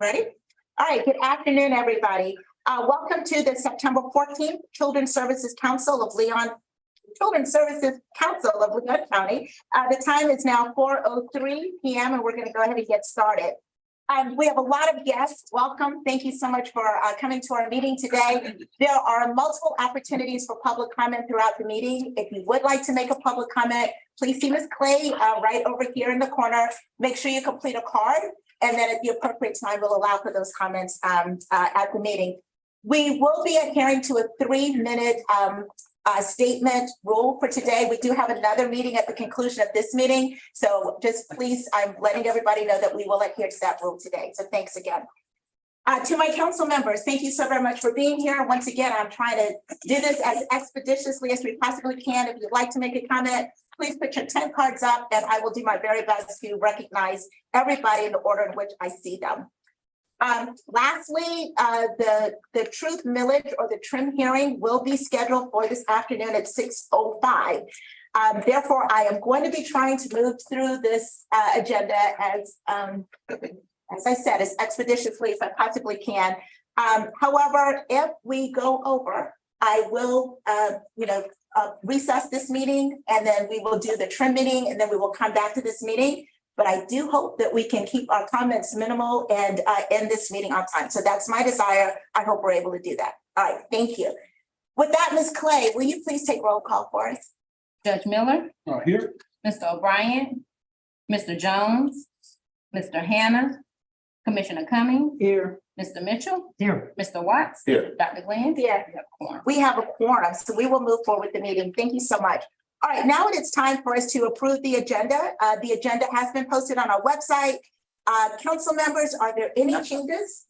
Ready? All right, good afternoon, everybody. Welcome to the September 14th Children's Services Council of Leon County. The time is now 4:03 p.m. and we're going to go ahead and get started. We have a lot of guests. Welcome. Thank you so much for coming to our meeting today. There are multiple opportunities for public comment throughout the meeting. If you would like to make a public comment, please see Ms. Clay right over here in the corner. Make sure you complete a card, and then at the appropriate time, we'll allow for those comments at the meeting. We will be adhering to a 3-minute statement rule for today. We do have another meeting at the conclusion of this meeting. So just please, I'm letting everybody know that we will adhere to that rule today. So thanks again. To my council members, thank you so very much for being here. Once again, I'm trying to do this as expeditiously as we possibly can. If you'd like to make a comment, please put your 10 cards up and I will do my very best to recognize everybody in the order in which I see them. Lastly, the truth millage or the trim hearing will be scheduled for this afternoon at 6:05. Therefore, I am going to be trying to move through this agenda as I said, as expeditiously as I possibly can. However, if we go over, I will, recess this meeting, and then we will do the trim meeting, and then we will come back to this meeting. But I do hope that we can keep our comments minimal and end this meeting on time. So that's my desire. I hope we're able to do that. All right, thank you. With that, Ms. Clay, will you please take roll call for us? Judge Miller. Here. Mr. O'Brien. Mr. Jones. Mr. Hannah. Commissioner Cummings. Here. Mr. Mitchell. Here. Mr. Watts. Here. Dr. Glenn. Yeah. We have a quorum, so we will move forward with the meeting. Thank you so much. All right, now it is time for us to approve the agenda. The agenda has been posted on our website. Council members, are there any changes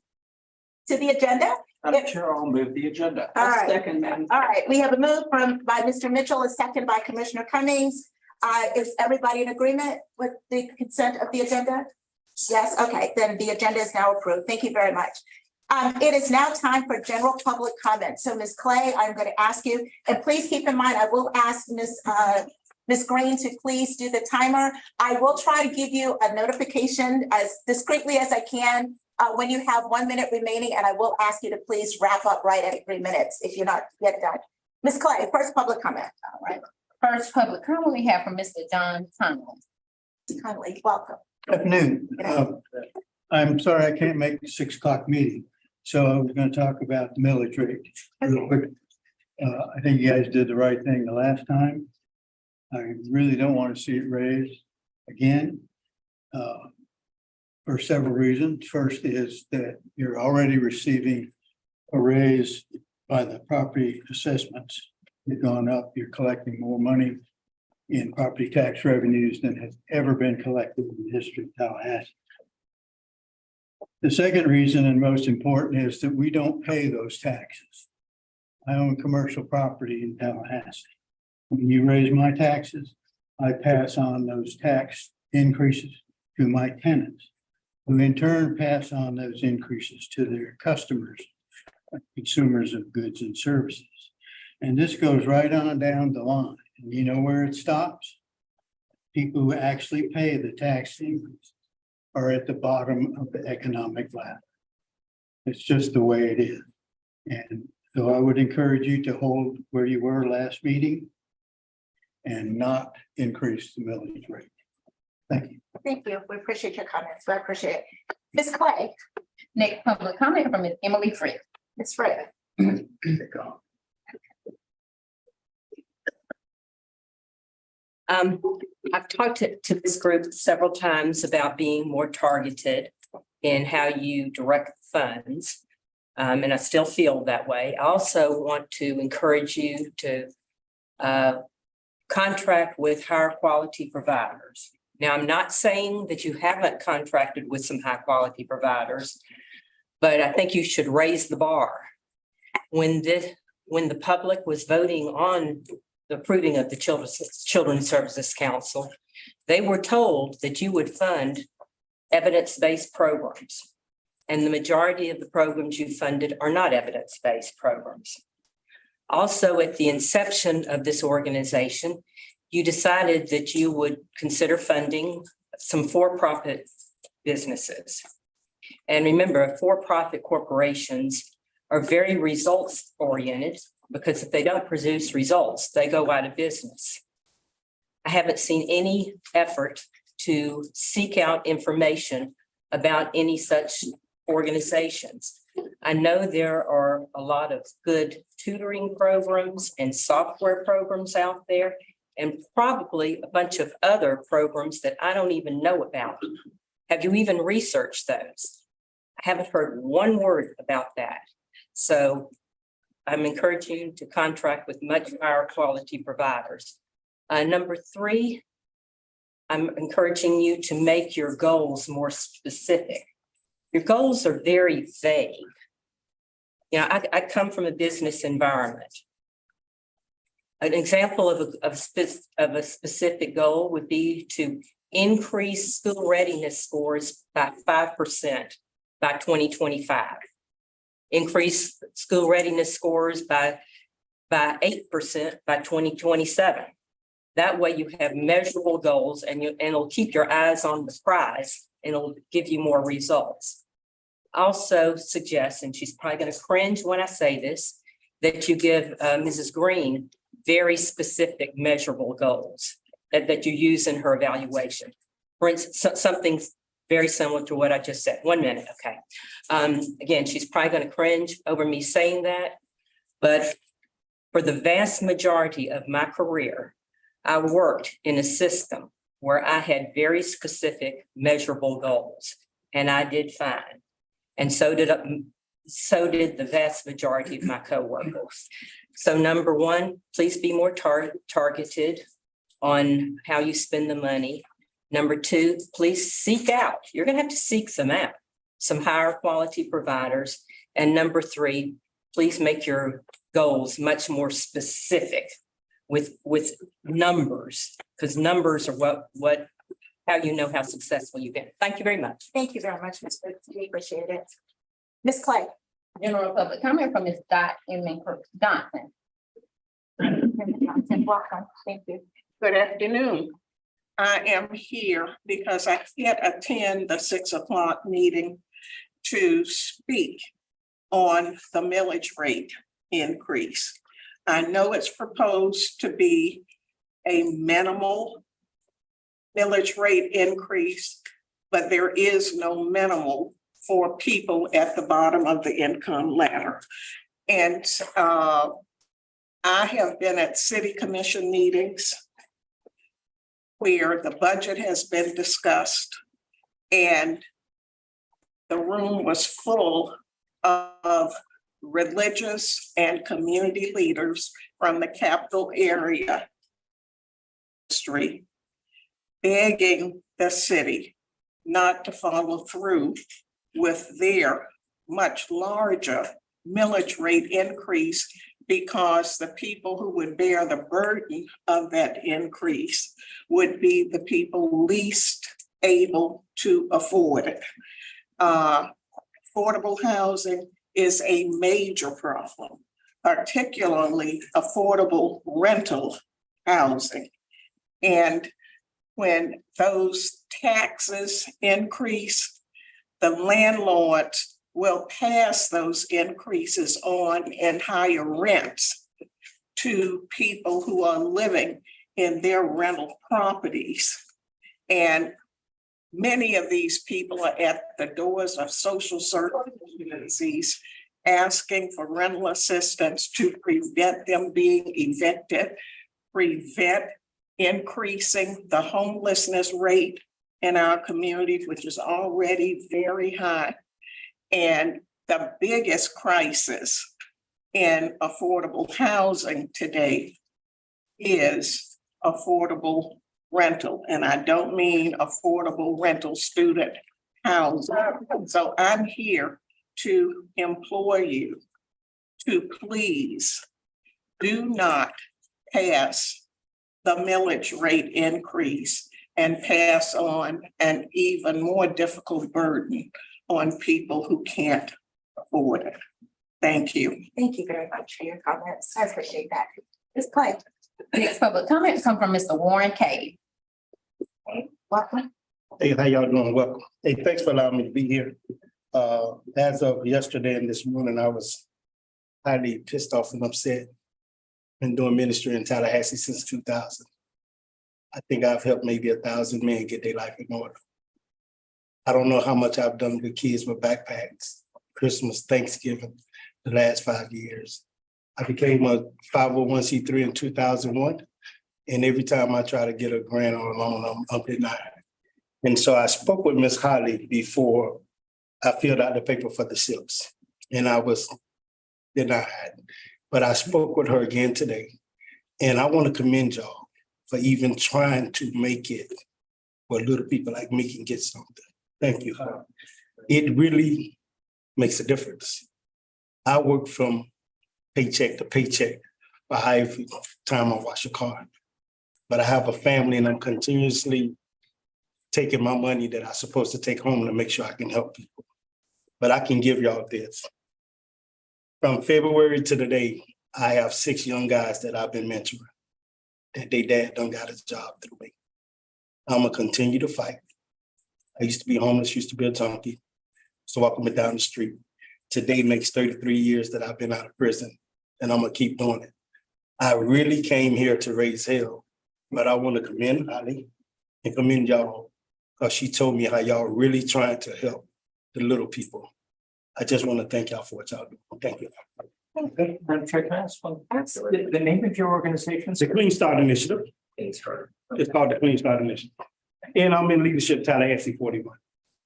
to the agenda? Madam Chair, I'll move the agenda. All right. Second, Madam. All right, we have a move by Mr. Mitchell, a second by Commissioner Cummings. Is everybody in agreement with the consent of the agenda? Yes, okay, then the agenda is now approved. Thank you very much. It is now time for general public comment. So Ms. Clay, I'm going to ask you, and please keep in mind, I will ask Ms. Green to please do the timer. I will try to give you a notification as discreetly as I can when you have 1 minute remaining, and I will ask you to please wrap up right at 3 minutes if you're not yet done. Ms. Clay, first public comment. All right. First public comment we have from Mr. John Connolly. Connolly, welcome. Afternoon. I'm sorry I can't make the 6 o'clock meeting. So I was going to talk about the millage rate real quick. I think you guys did the right thing the last time. I really don't want to see it raised again for several reasons. First is that you're already receiving a raise by the property assessments. You've gone up, you're collecting more money in property tax revenues than has ever been collected in the history of Tallahassee. The second reason, and most important, is that we don't pay those taxes. I own commercial property in Tallahassee. When you raise my taxes, I pass on those tax increases to my tenants, who in turn pass on those increases to their customers, consumers of goods and services. And this goes right on down the line. And you know where it stops? People who actually pay the tax increase are at the bottom of the economic ladder. It's just the way it is. And so I would encourage you to hold where you were last meeting and not increase the millage rate. Thank you. Thank you. We appreciate your comments. I appreciate it. Ms. Clay. Next public comment from Ms. Emily Fritz. Ms. Fritz. I've talked to this group several times about being more targeted in how you direct funds. And I still feel that way. I also want to encourage you to contract with higher quality providers. Now, I'm not saying that you haven't contracted with some high quality providers, but I think you should raise the bar. When the public was voting on the approving of the Children's Services Council, they were told that you would fund evidence-based programs. And the majority of the programs you funded are not evidence-based programs. Also, at the inception of this organization, you decided that you would consider funding some for-profit businesses. And remember, for-profit corporations are very results oriented because if they don't produce results, they go out of business. I haven't seen any effort to seek out information about any such organizations. I know there are a lot of good tutoring programs and software programs out there, and probably a bunch of other programs that I don't even know about. Have you even researched those? I haven't heard one word about that. So I'm encouraging you to contract with much higher quality providers. Number 3, I'm encouraging you to make your goals more specific. Your goals are very vague. You know, I come from a business environment. An example of a specific goal would be to increase school readiness scores by 5% by 2025. Increase school readiness scores by 8% by 2027. That way you have measurable goals and it'll keep your eyes on the prize and it'll give you more results. Also suggest, and she's probably going to cringe when I say this, that you give Mrs. Green very specific measurable goals that you use in her evaluation. For instance, something very similar to what I just said. 1 minute, okay. Again, she's probably going to cringe over me saying that, but for the vast majority of my career, I worked in a system where I had very specific measurable goals, and I did fine. And so did the vast majority of my coworkers. So number 1, please be more targeted on how you spend the money. Number 2, please seek out, you're going to have to seek them out, some higher quality providers. And number 3, please make your goals much more specific with numbers, because numbers are how you know how successful you've been. Thank you very much. Thank you very much, Ms. Booth. We appreciate it. Ms. Clay. General public comment from Ms. Johnson. Welcome. Thank you. Good afternoon. I am here because I can't attend the 6 o'clock meeting to speak on the millage rate increase. I know it's proposed to be a minimal millage rate increase, but there is no minimal for people at the bottom of the income ladder. And I have been at city commission meetings where the budget has been discussed and the room was full of religious and community leaders from the capital area street begging the city not to follow through with their much larger millage rate increase, because the people who would bear the burden of that increase would be the people least able to afford it. Affordable housing is a major problem, particularly affordable rental housing. And when those taxes increase, the landlords will pass those increases on in higher rents to people who are living in their rental properties. And many of these people are at the doors of social service agencies asking for rental assistance to prevent them being evicted, prevent increasing the homelessness rate in our community, which is already very high. And the biggest crisis in affordable housing today is affordable rental. And I don't mean affordable rental student housing. So I'm here to implore you to please do not pass the millage rate increase and pass on an even more difficult burden on people who can't afford it. Thank you. Thank you very much for your comments. I appreciate that. Ms. Clay. Next public comment come from Mr. Warren Cave. Welcome. Hey, how y'all doing? Welcome. Hey, thanks for allowing me to be here. As of yesterday and this morning, I was highly pissed off and upset. Been doing ministry in Tallahassee since 2000. I think I've helped maybe 1,000 men get their life in order. I don't know how much I've done with kids with backpacks, Christmas, Thanksgiving, the last 5 years. I became a 501c3 in 2001. And every time I try to get a grant or a loan, I'm denied. And so I spoke with Ms. Holly before I filled out the paper for the SIPs, and I was denied. But I spoke with her again today, and I want to commend y'all for even trying to make it where little people like me can get something. Thank you. It really makes a difference. I work from paycheck to paycheck for every time I wash a car. But I have a family and I'm continuously taking my money that I'm supposed to take home to make sure I can help people. But I can give y'all this. From February to today, I have 6 young guys that I've been mentoring, that their dad done got a job through me. I'm gonna continue to fight. I used to be homeless, used to be a junkie, so walking me down the street. Today makes 33 years that I've been out of prison, and I'm gonna keep doing it. I really came here to raise hell, but I want to commend Holly and commend y'all, because she told me how y'all really trying to help the little people. I just want to thank y'all for what y'all do. Thank you. Madam Chair, can I ask one? The name of your organization? The Clean Start Initiative. It's called the Clean Start Initiative. And I'm in leadership Tallahassee 41.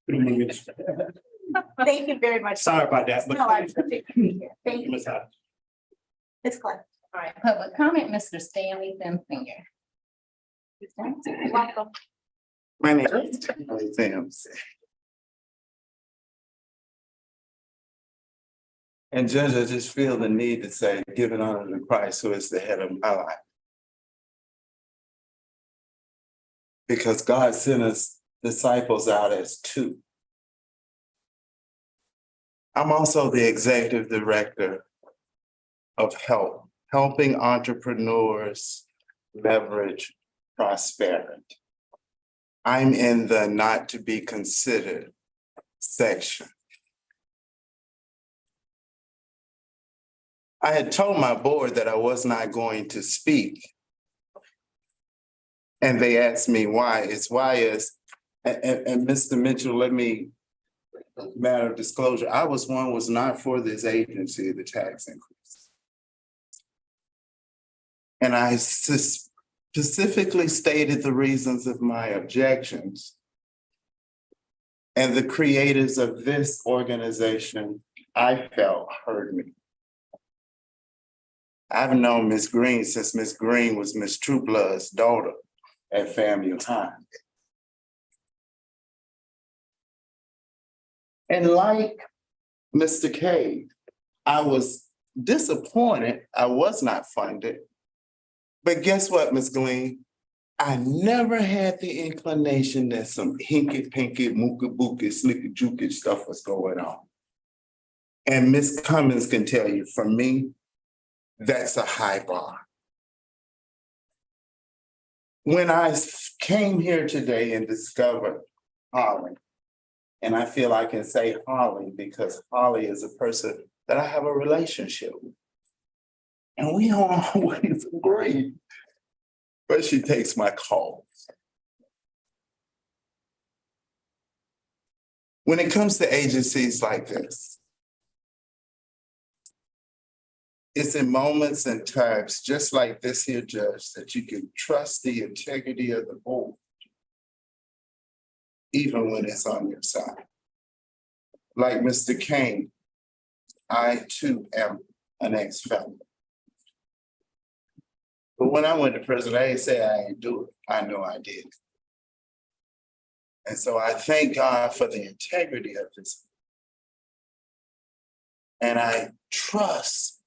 through my ministry. Thank you very much. Sorry about that, but. No, I appreciate it. Thank you, Ms. Hodge. Ms. Clark. All right, public comment, Mr. Stanley Singer. Welcome. My name is Stanley Sims. And Judge, I just feel the need to say, give it honor to Christ, who is the head of my life. Because God sent us disciples out as two. I'm also the executive director of HELP, helping entrepreneurs leverage prosperity. I'm in the not to be considered section. I had told my board that I was not going to speak. And they asked me why. And Mr. Mitchell, let me, matter of disclosure, I was not for this agency, the tax increase. And I specifically stated the reasons of my objections. And the creators of this organization, I felt, heard me. I've known Ms. Green since Ms. Green was Ms. Trueblood's daughter at FAMU High. And like Mr. Cade, I was disappointed I was not funded. But guess what, Ms. Green? I never had the inclination that some hinky-pinky, mooka-booky, slicky-jooky stuff was going on. And Ms. Cummins can tell you, for me, that's a high bar. When I came here today and discovered Holly, and I feel I can say Holly because Holly is a person that I have a relationship with. And we don't always agree, but she takes my calls. When it comes to agencies like this, it's in moments and times just like this here, Judge, that you can trust the integrity of the board, even when it's on your side. Like Mr. Kane, I too am an ex-felon. But when I went to prison, I didn't say I ain't do it. I know I did. And so I thank God for the integrity of this. And I trust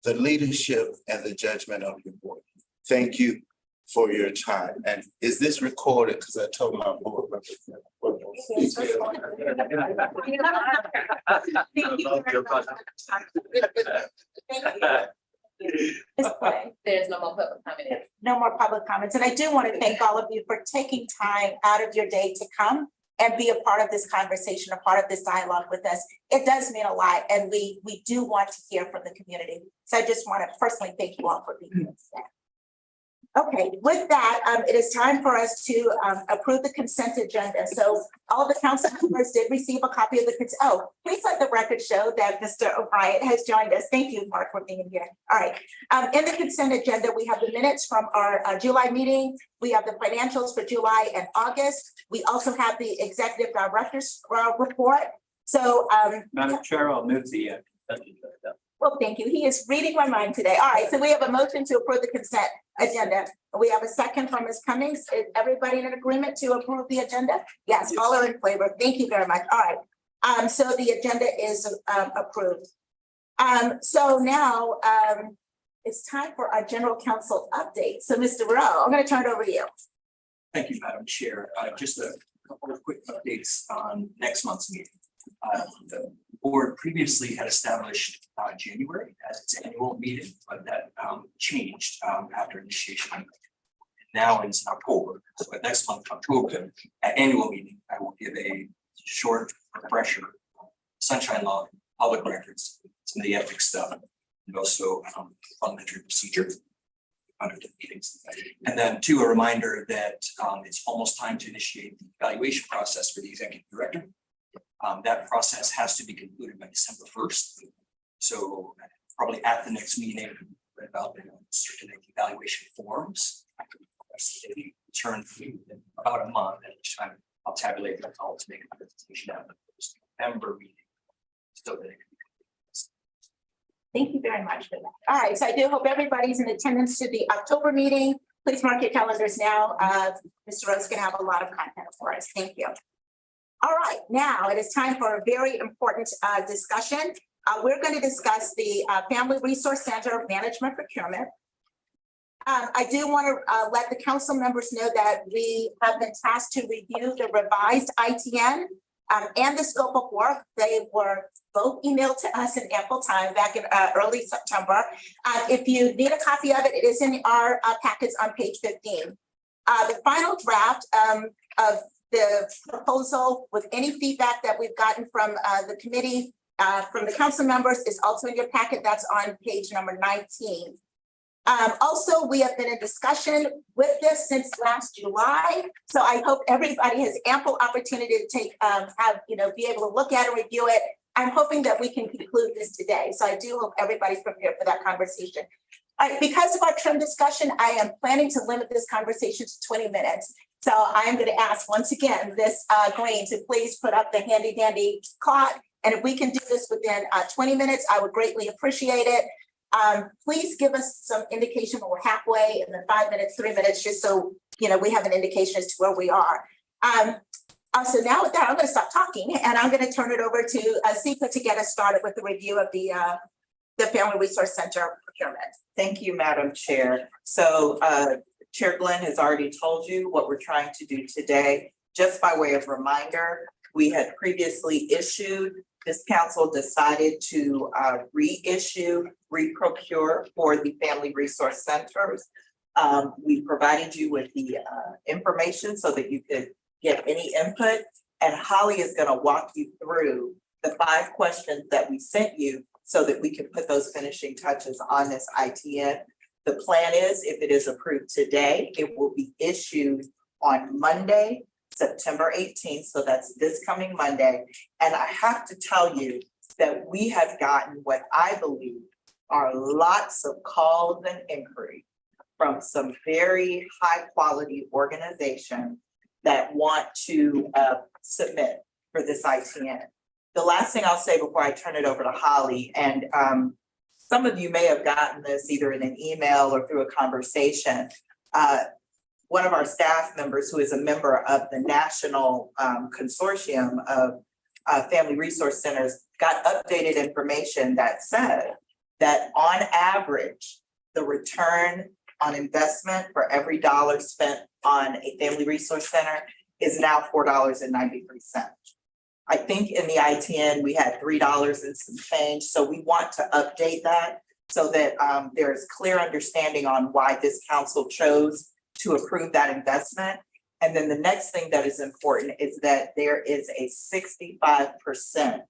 the leadership and the judgment of your board. Thank you for your time. And is this recorded? Because I told my board. Ms. Clay. There's no more public comment. No more public comments. And I do want to thank all of you for taking time out of your day to come and be a part of this conversation, a part of this dialogue with us. It does mean a lot, and we do want to hear from the community. So I just want to personally thank you all for being here today. Okay, with that, it is time for us to approve the consent agenda. So all the council members did receive a copy of the consent. Oh, please let the record show that Mr. O'Brien has joined us. Thank you, Mark, for being here. All right. In the consent agenda, we have the minutes from our July meeting. We have the financials for July and August. We also have the executive director's report. So, Madam Chair, I'll move the consent agenda. well, thank you. He is reading my mind today. All right, so we have a motion to approve the consent agenda. We have a second from Ms. Cummings. Is everybody in agreement to approve the agenda? Yes, all are in favor. Thank you very much. All right. So the agenda is approved. So now it's time for our general counsel update. So Mr. Rowe, I'm going to turn it over to you. Thank you, Madam Chair. Just a couple of quick updates on next month's meeting. The board previously had established January as its annual meeting, but that changed after initiation. Now it's October. So at next month, October, at annual meeting, I will give a short refresher, sunshine law, public records, some of the ethics stuff, and also parliamentary procedure under the meetings. And then two, a reminder that it's almost time to initiate the evaluation process for the executive director. That process has to be concluded by December 1st. So probably at the next meeting, about circulate the evaluation forms. They return in about a month, at which time I'll tabulate the results to make a presentation at the November meeting. So that it can be. Thank you very much for that. All right, so I do hope everybody's in attendance to the October meeting. Please mark your calendars now. Mr. Rose can have a lot of content for us. Thank you. All right, now it is time for a very important discussion. We're going to discuss the Family Resource Center Management Procurement. I do want to let the council members know that we have been tasked to review the revised ITN and the scope of work. They were both emailed to us in ample time back in early September. If you need a copy of it, it is in our packets on page 15. The final draft of the proposal with any feedback that we've gotten from the committee, from the council members is also in your packet. That's on page number 19. Also, we have been in discussion with this since last July. So I hope everybody has ample opportunity to take, be able to look at and review it. I'm hoping that we can conclude this today. So I do hope everybody's prepared for that conversation. Because of our trim discussion, I am planning to limit this conversation to 20 minutes. So I am going to ask once again, Ms. Green to please put up the handy dandy clock. And if we can do this within 20 minutes, I would greatly appreciate it. Please give us some indication when we're halfway, and then 5 minutes, 3 minutes, just so we have an indication as to where we are. So now with that, I'm going to stop talking, and I'm going to turn it over to Sika to get us started with the review of the Family Resource Center procurement. Thank you, Madam Chair. So Chair Glenn has already told you what we're trying to do today. Just by way of reminder, we had previously issued, this council decided to reissue, reprocure for the Family Resource Centers. We provided you with the information so that you could get any input. And Holly is going to walk you through the 5 questions that we sent you so that we can put those finishing touches on this ITN. The plan is, if it is approved today, it will be issued on Monday, September 18th. So that's this coming Monday. And I have to tell you that we have gotten what I believe are lots of calls and inquiries from some very high quality organizations that want to submit for this ITN. The last thing I'll say before I turn it over to Holly, and some of you may have gotten this either in an email or through a conversation. One of our staff members who is a member of the national consortium of Family Resource Centers got updated information that said that on average, the return on investment for every dollar spent on a Family Resource Center is now $4.93. I think in the ITN, we had $3 and some change. So we want to update that so that there's clear understanding on why this council chose to approve that investment. And then the next thing that is important is that there is a 65%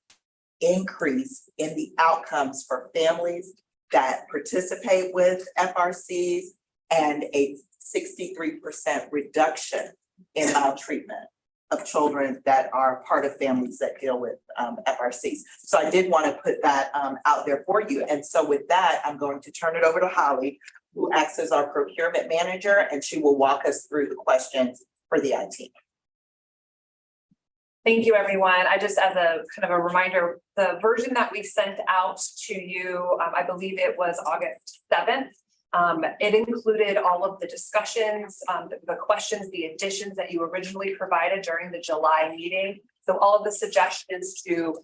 increase in the outcomes for families that participate with FRCs and a 63% reduction in maltreatment of children that are part of families that deal with FRCs. So I did want to put that out there for you. And so with that, I'm going to turn it over to Holly, who acts as our procurement manager, and she will walk us through the questions for the IT. Thank you, everyone. I just, as a kind of a reminder, the version that we sent out to you, I believe it was August 7th. It included all of the discussions, the questions, the additions that you originally provided during the July meeting. So all of the suggestions to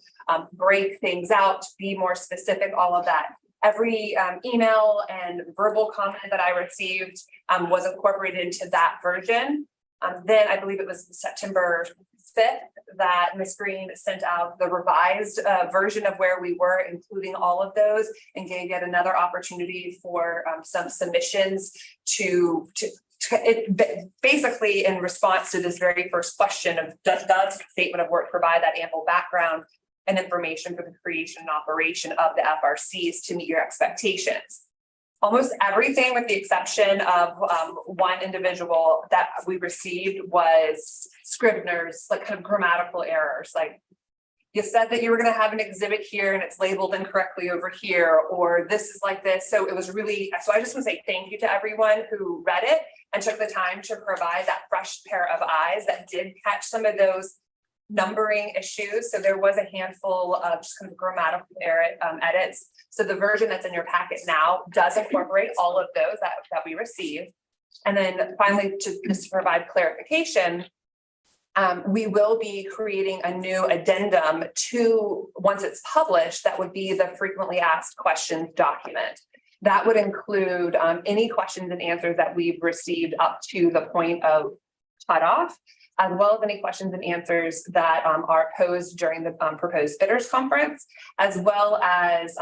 break things out, be more specific, all of that. Every email and verbal comment that I received was incorporated into that version. Then I believe it was September 5th that Ms. Green sent out the revised version of where we were, including all of those, and gave yet another opportunity for some submissions basically in response to this very first question of does the statement of work provide that ample background and information for the creation and operation of the FRCs to meet your expectations. Almost everything, with the exception of one individual that we received, was Scribner's, like kind of grammatical errors. Like, you said that you were going to have an exhibit here and it's labeled incorrectly over here, or this is like this. So it was really, so I just want to say thank you to everyone who read it and took the time to provide that fresh pair of eyes that did catch some of those numbering issues. So there was a handful of just kind of grammatical edits. So the version that's in your packet now does incorporate all of those that we received. And then finally, just to provide clarification, we will be creating a new addendum to, once it's published, that would be the frequently asked questions document. That would include any questions and answers that we've received up to the point of cutoff, as well as any questions and answers that are posed during the proposed bidders conference, as well as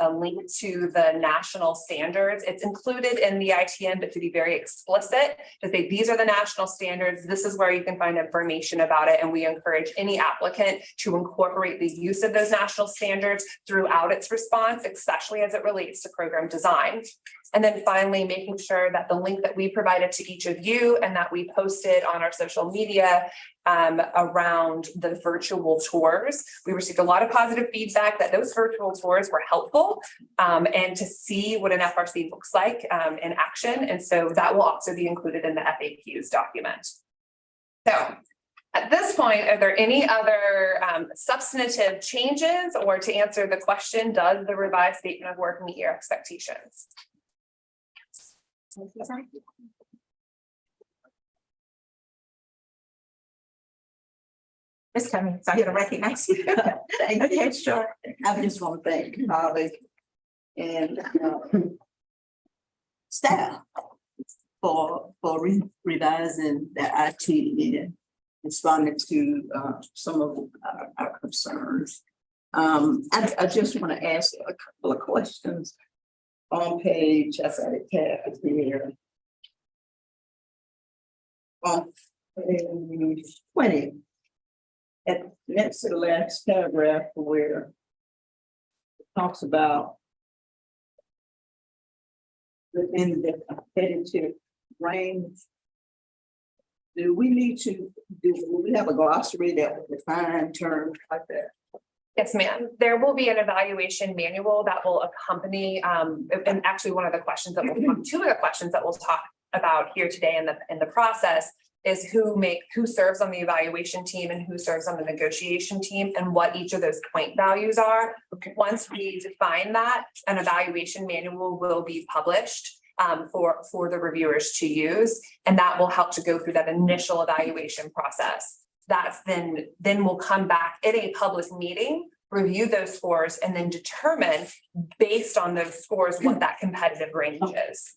a link to the national standards. It's included in the ITN, but to be very explicit, to say these are the national standards, this is where you can find information about it, and we encourage any applicant to incorporate the use of those national standards throughout its response, especially as it relates to program design. And then finally, making sure that the link that we provided to each of you and that we posted on our social media around the virtual tours, we received a lot of positive feedback that those virtual tours were helpful and to see what an FRC looks like in action. And so that will also be included in the FAQs document. So at this point, are there any other substantive changes, or to answer the question, does the revised statement of work meet your expectations? Ms. Cummings, I'm here to recognize you. Okay, sure. I just want to thank Holly and staff for revising the IT and responding to some of our concerns. I just want to ask a couple of questions on page, I got it tabbed here. On page 20. At next to the last paragraph where it talks about within the competitive range. Do we have a glossary that would define terms like that? Yes, ma'am. There will be an evaluation manual that will accompany, and actually one of the questions that two of the questions that we'll talk about here today in the process is who serves on the evaluation team and who serves on the negotiation team, and what each of those point values are. Okay. Once we define that, an evaluation manual will be published for the reviewers to use, and that will help to go through that initial evaluation process. That's then we'll come back in a public meeting, review those scores, and then determine based on those scores what that competitive range is.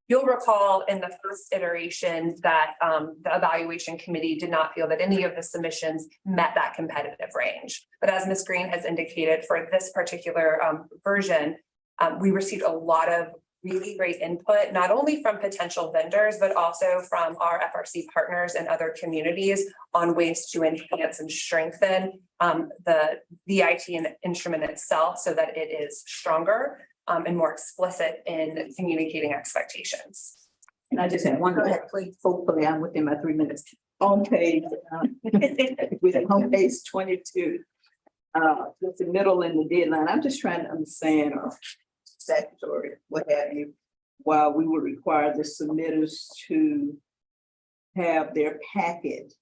You'll recall in the first iteration that the evaluation committee did not feel that any of the submissions met that competitive range. But as Ms. Green has indicated, for this particular version, we received a lot of really great input, not only from potential vendors, but also from our FRC partners and other communities on ways to enhance and strengthen the VIT and instrument itself so that it is stronger and more explicit in communicating expectations. And I just had one, hopefully I'm within my 3 minutes. On page, with home page 22, with the middle and the deadline, I'm just trying to understand or statutory, what have you, while we would require the submitters to have their packet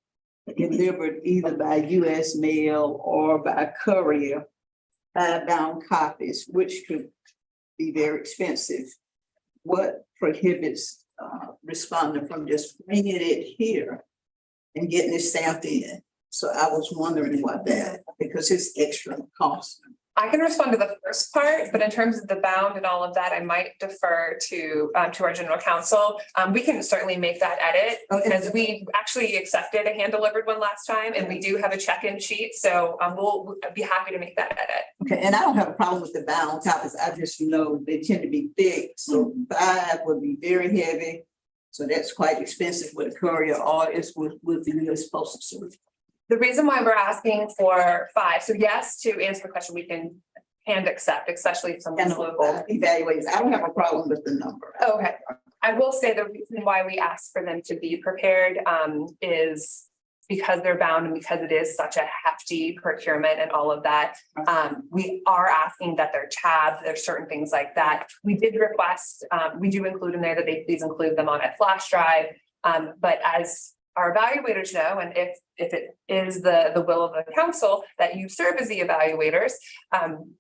delivered either by US mail or by courier, bound copies, which could be very expensive. What prohibits respondent from just bringing it here and getting it stamped in? So I was wondering about that because it's extra cost. I can respond to the first part, but in terms of the bound and all of that, I might defer to our general counsel. We can certainly make that edit because we actually accepted a hand-delivered one last time, and we do have a check-in sheet. So we'll be happy to make that edit. Okay, and I don't have a problem with the bound copies. I just know they tend to be thick, so 5 would be very heavy. So that's quite expensive with a courier, or it's with the US Postal Service. The reason why we're asking for 5, so yes, to answer the question, we can hand accept, especially if someone's local. Evaluate. I don't have a problem with the number. Okay, I will say the reason why we ask for them to be prepared is because they're bound and because it is such a hefty procurement and all of that. We are asking that they're tabbed. There's certain things like that. We did request, we do include in there that they please include them on a flash drive. But as our evaluators know, and if it is the will of the council that you serve as the evaluators,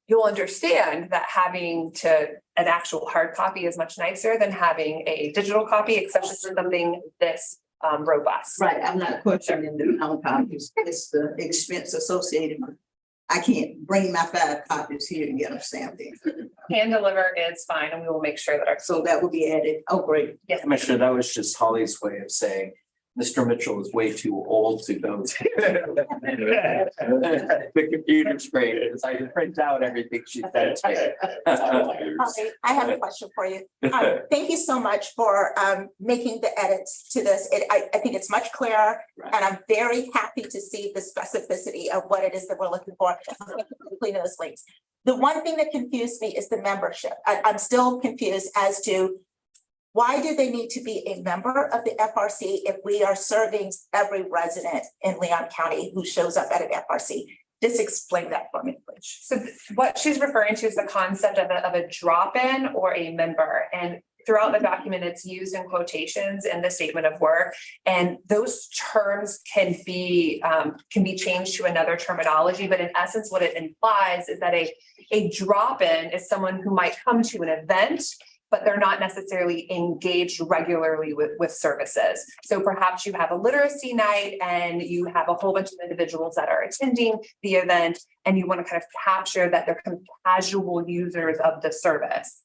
you'll understand that having an actual hard copy is much nicer than having a digital copy, especially for something this robust. Right, I'm not questioning the bound copies. It's the expense associated with. I can't bring my 5 copies here and get them stamped in. Hand deliver is fine, and we will make sure that our. So that will be added. Oh, great. Yes. Commissioner, that was just Holly's way of saying Mr. Mitchell is way too old to go to the computer screen, because I print out everything she said to me. Holly, I have a question for you. Thank you so much for making the edits to this. I think it's much clearer, and I'm very happy to see the specificity of what it is that we're looking for. Including those links. The one thing that confused me is the membership. I'm still confused as to why do they need to be a member of the FRC if we are serving every resident in Leon County who shows up at an FRC? Just explain that for me, please. So what she's referring to is the concept of a drop-in or a member. And throughout the document, it's used in quotations in the statement of work. And those terms can be changed to another terminology. But in essence, what it implies is that a drop-in is someone who might come to an event, but they're not necessarily engaged regularly with services. So perhaps you have a literacy night and you have a whole bunch of individuals that are attending the event, and you want to kind of capture that they're kind of casual users of the service.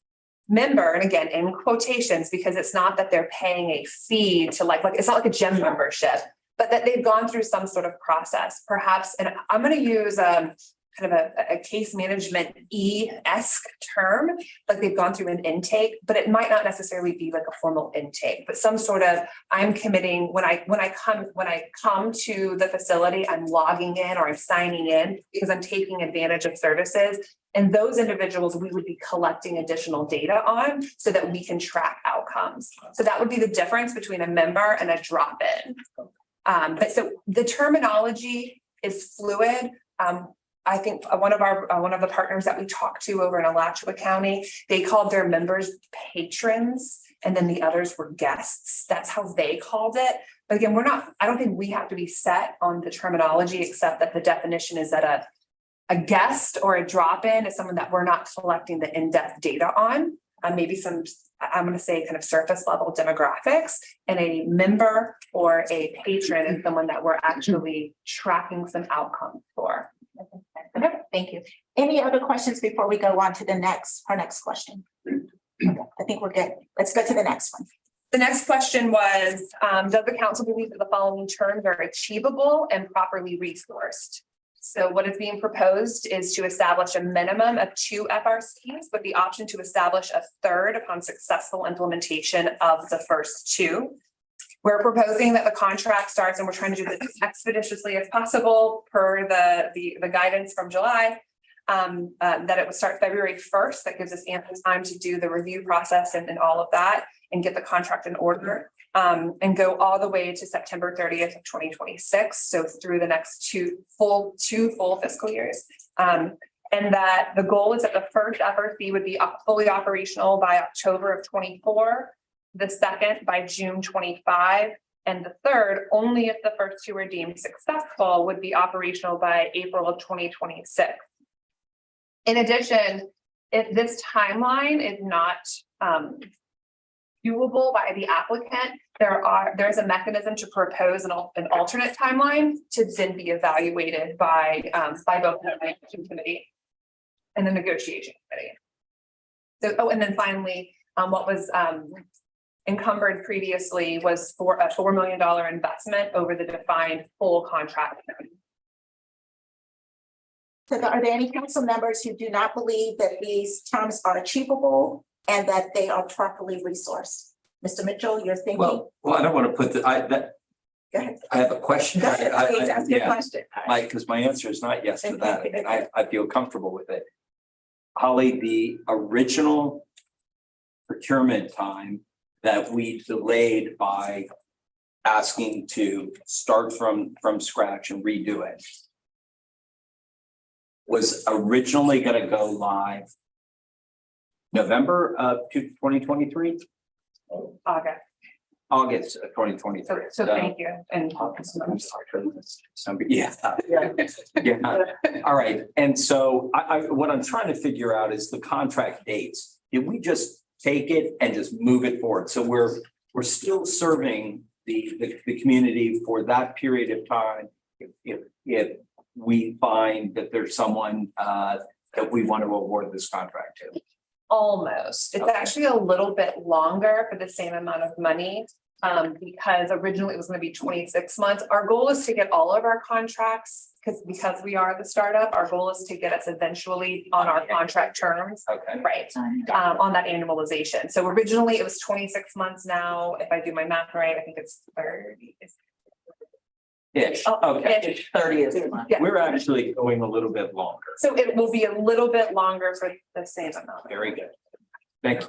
Member, and again, in quotations, because it's not that they're paying a fee to like it's not like a gym membership, but that they've gone through some sort of process, perhaps. And I'm going to use kind of a case management-esque term, like they've gone through an intake, but it might not necessarily be like a formal intake, but some sort of, I'm committing when I come to the facility, I'm logging in or I'm signing in because I'm taking advantage of services. And those individuals we would be collecting additional data on so that we can track outcomes. So that would be the difference between a member and a drop-in. But so the terminology is fluid. I think one of the partners that we talked to over in Alachua County, they called their members patrons, and then the others were guests. That's how they called it. But again, I don't think we have to be set on the terminology, except that the definition is that a guest or a drop-in is someone that we're not collecting the in-depth data on. Maybe some, I'm going to say kind of surface level demographics, and a member or a patron is someone that we're actually tracking some outcomes for. Okay, thank you. Any other questions before we go on to our next question? Okay, I think we're good. Let's go to the next one. The next question was, does the council believe that the following terms are achievable and properly resourced? So what is being proposed is to establish a minimum of 2 FRCs with the option to establish a third upon successful implementation of the first 2. We're proposing that the contract starts, and we're trying to do this as expeditiously as possible per the guidance from July. That it would start February 1st. That gives us ample time to do the review process and all of that and get the contract in order. And go all the way to September 30th of 2026. So through the next two full fiscal years. And that the goal is that the first FRC would be fully operational by October of 24, the second by June 25, and the third, only if the first 2 are deemed successful, would be operational by April of 2026. In addition, if this timeline is not doable by the applicant, there's a mechanism to propose an alternate timeline to then be evaluated by both the negotiation committee and the negotiation committee. So, and then finally, what was encumbered previously was for a $4 million investment over the defined full contract. So are there any council members who do not believe that these terms are achievable and that they are properly resourced? Mr. Mitchell, you're thinking? Well, I don't want to put Go ahead. I have a question. Go ahead, please ask your question. Because my answer is not yes to that, and I feel comfortable with it. Holly, the original procurement time that we delayed by asking to start from scratch and redo it was originally going to go live November of 2023. August of 2023. So thank you. And Yeah. All right. And so what I'm trying to figure out is the contract dates. Did we just take it and just move it forward? So we're still serving the community for that period of time. If we find that there's someone that we want to award this contract to. Almost. It's actually a little bit longer for the same amount of money. Because originally it was going to be 26 months. Our goal is to get all of our contracts because we are the startup. Our goal is to get us eventually on our contract terms. Okay. Right. On that annualization. So originally it was 26 months. Now, if I do my math right, I think it's 30. Ish. Oh, Okay. ish. 30th month. Yeah. We're actually going a little bit longer. So it will be a little bit longer for the same amount. Very good. Thank you.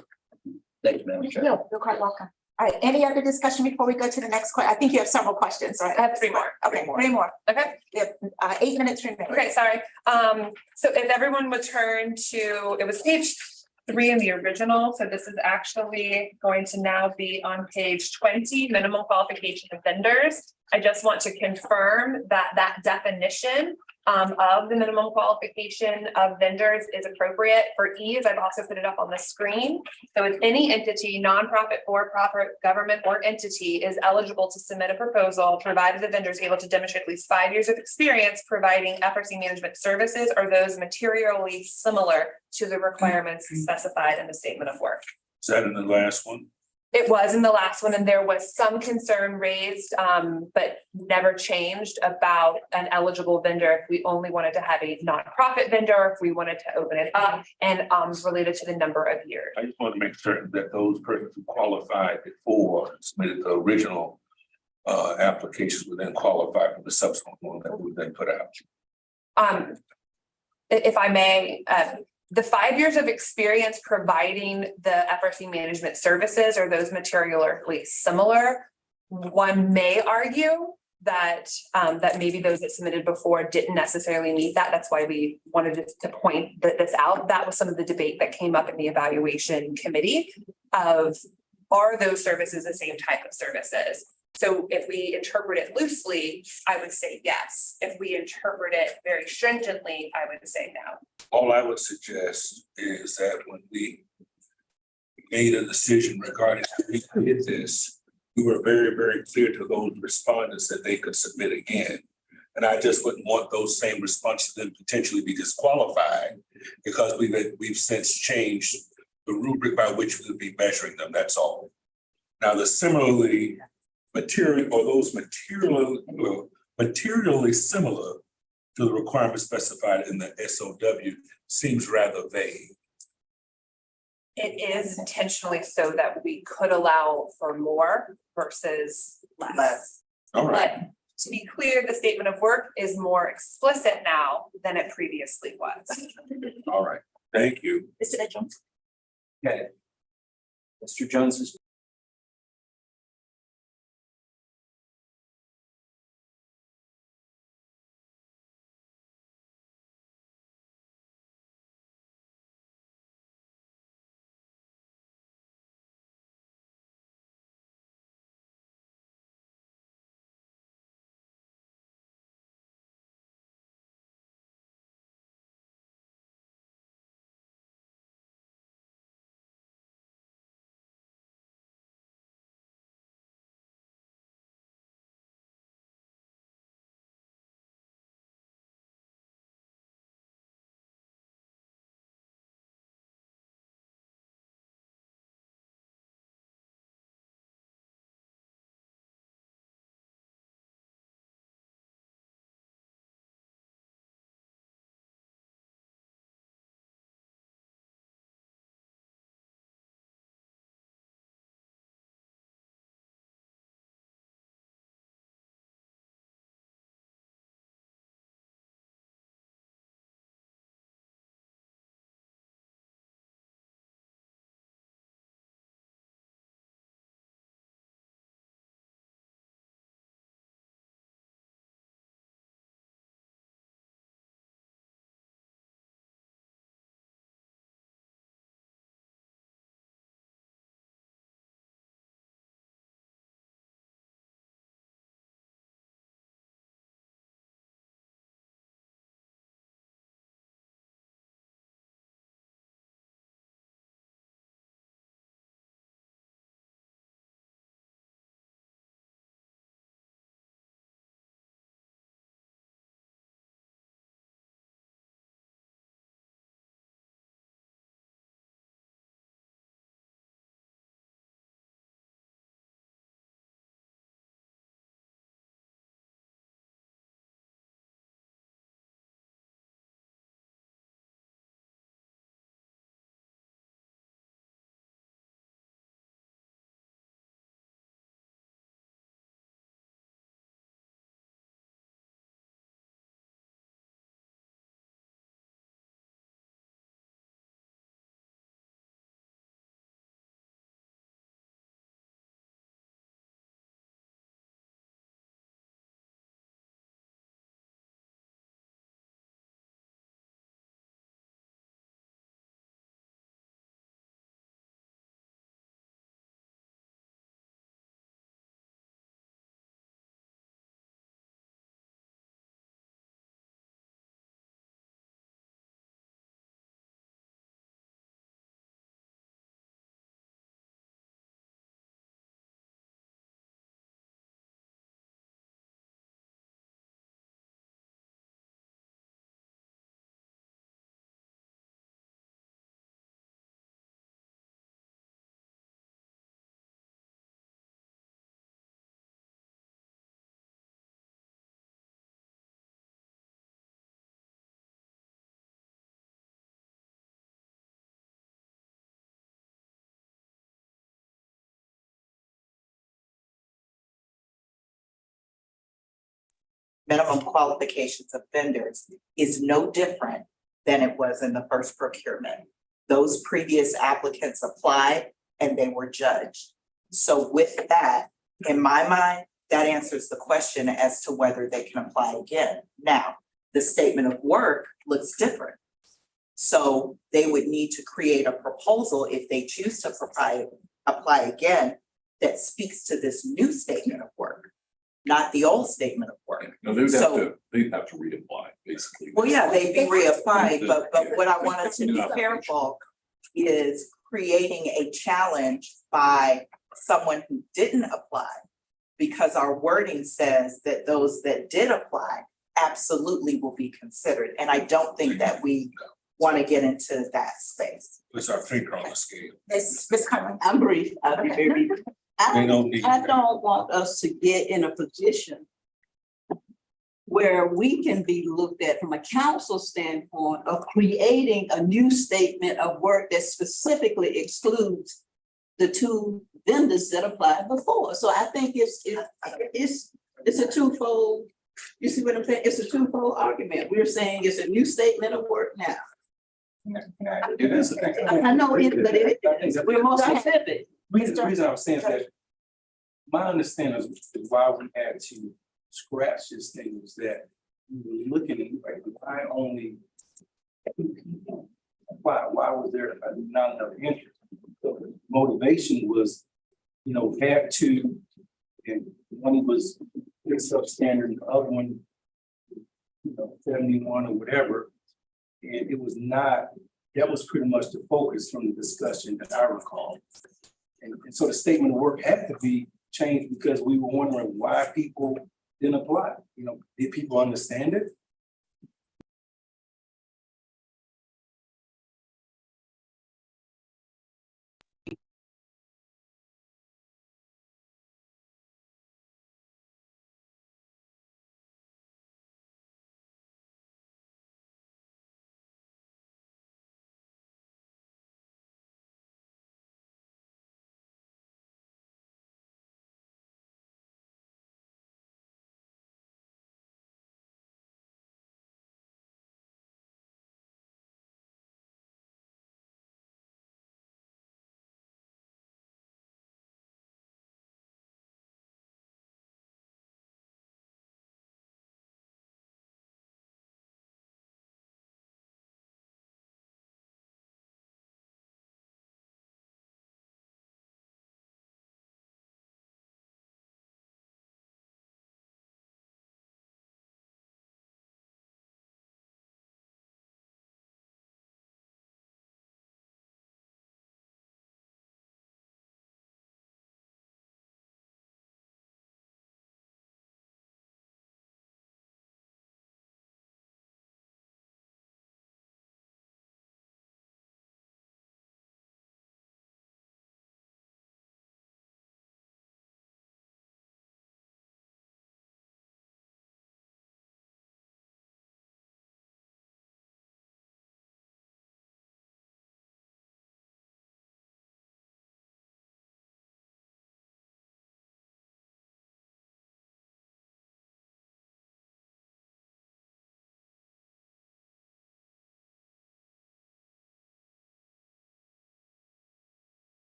Thank you, Madam Chair. No, you're quite welcome. All right, any other discussion before we go to the next question? I think you have several questions, right? I have 3 more. Okay, 3 more. Okay. We have 8 minutes remaining. Okay, sorry. So if everyone would turn to, it was page 3 in the original. So this is actually going to now be on page 20, minimum qualification of vendors. I just want to confirm that that definition of the minimum qualification of vendors is appropriate. For ease, I've also put it up on the screen. So if any entity, nonprofit, for-profit, government, or entity is eligible to submit a proposal, provided the vendor is able to demonstrate at least 5 years of experience providing FRC management services or those materially similar to the requirements specified in the statement of work. Is that in the last one? It was in the last one, and there was some concern raised, but never changed about an eligible vendor if we only wanted to have a nonprofit vendor, if we wanted to open it up, and related to the number of years. I just want to make certain that those persons who qualified before submitted the original applications would then qualify for the subsequent one that we then put out. If I may, the 5 years of experience providing the FRC management services or those materially similar, one may argue that that maybe those that submitted before didn't necessarily meet that. That's why we wanted to point this out. That was some of the debate that came up in the evaluation committee of, are those services the same type of services? So if we interpret it loosely, I would say yes. If we interpret it very stringently, I would say no. All I would suggest is that when we made a decision regarding how we did this, we were very, very clear to those respondents that they could submit again. And I just wouldn't want those same responses to then potentially be disqualified because we've since changed the rubric by which we would be measuring them. That's all. Now, the similarly material or those materially similar to the requirements specified in the SOW seems rather vague. It is intentionally so that we could allow for more versus less. All right, But to be clear, the statement of work is more explicit now than it previously was. all right. Thank you. Mr. Mitchell. Okay. Mr. Jones is. Minimum qualifications of vendors is no different than it was in the first procurement. Those previous applicants applied and they were judged. So with that, in my mind, that answers the question as to whether they can apply again. Now, the statement of work looks different. So they would need to create a proposal if they choose to apply again that speaks to this new statement of work, not the old statement of work. No, they'd So- they'd have to reapply, basically. Well, yeah, they'd be reapplied, but what I wanted to be careful is creating a challenge by someone who didn't apply. Because our wording says that those that did apply absolutely will be considered, and I don't think that we want to get into that space. It's our finger on the scale. Ms. Conlon. I'm brief, I'll be very brief. They don't need. I don't want us to get in a position where we can be looked at from a council standpoint of creating a new statement of work that specifically excludes the two vendors that applied before. So I think it's a twofold, you see what I'm saying? It's a twofold argument. We're saying it's a new statement of work now. It is. I know it, but we're more specific. The reason I was saying that, my understanding is why we had to scratch this thing was that we were looking at, like, why only two people? Why was there not enough interest? So the motivation was, had two, and one was substandard, and the other one, 71 or whatever. And it was not, that was pretty much the focus from the discussion that I recall. And so the statement of work had to be changed because we were wondering why people didn't apply. Did people understand it?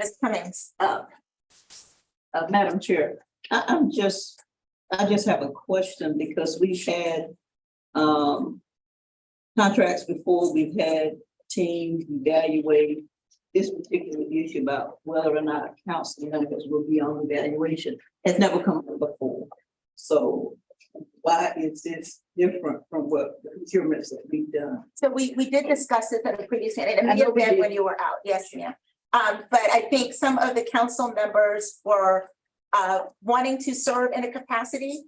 Ms. Cummings. Madam Chair, I just have a question because we've had contracts before, we've had teams evaluate this particular issue about whether or not council members will be on evaluation. Has never come up before. So why is this different from what the procurements that we've done? So we did discuss this at a previous meeting, and I know it we may have did. been when you were out, yes, ma'am. But I think some of the council members were wanting to serve in a capacity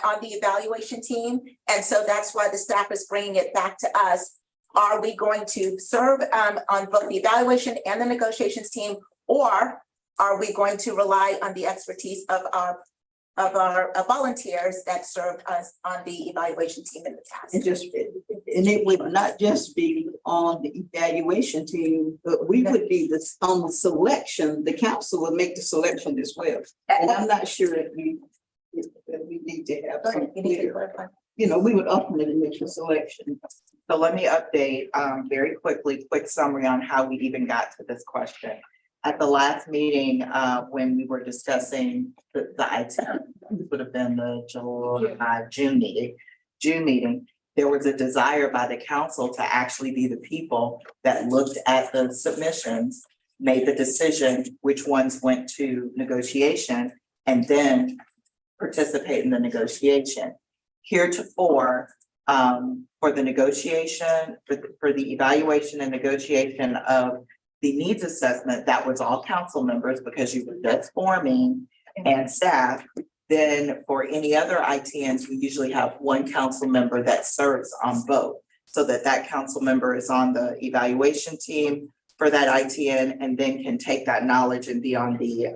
on the evaluation team. And so that's why the staff is bringing it back to us. Are we going to serve on both the evaluation and the negotiations team? Or are we going to rely on the expertise of our volunteers that served us on the evaluation team in the past? And it would not just be on the evaluation team, but we would be on the selection, the council would make the selection as well. And I'm not sure if we need to have Go ahead, some you need to clear, clarify. we would ultimately make the selection. So let me update very quickly, quick summary on how we even got to this question. At the last meeting, when we were discussing the item, this would have been the June meeting, there was a desire by the council to actually be the people that looked at the submissions, made the decision which ones went to negotiation, and then participate in the negotiation. Heretofore, for the negotiation, for the evaluation and negotiation of the needs assessment, that was all council members because you were just forming and staff. Then for any other ITNs, we usually have one council member that serves on both, so that council member is on the evaluation team for that ITN and then can take that knowledge and be on the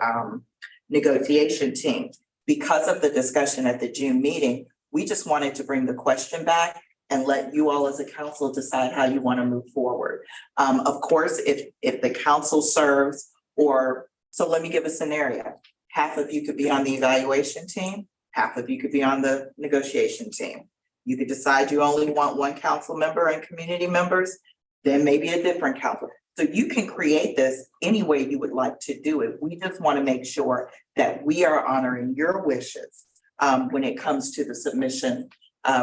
negotiation team. Because of the discussion at the June meeting, we just wanted to bring the question back and let you all as a council decide how you want to move forward. Of course, if the council serves, so let me give a scenario. Half of you could be on the evaluation team, half of you could be on the negotiation team. You could decide you only want one council member and community members, then maybe a different council. So you can create this any way you would like to do it. We just want to make sure that we are honoring your wishes when it comes to the submission,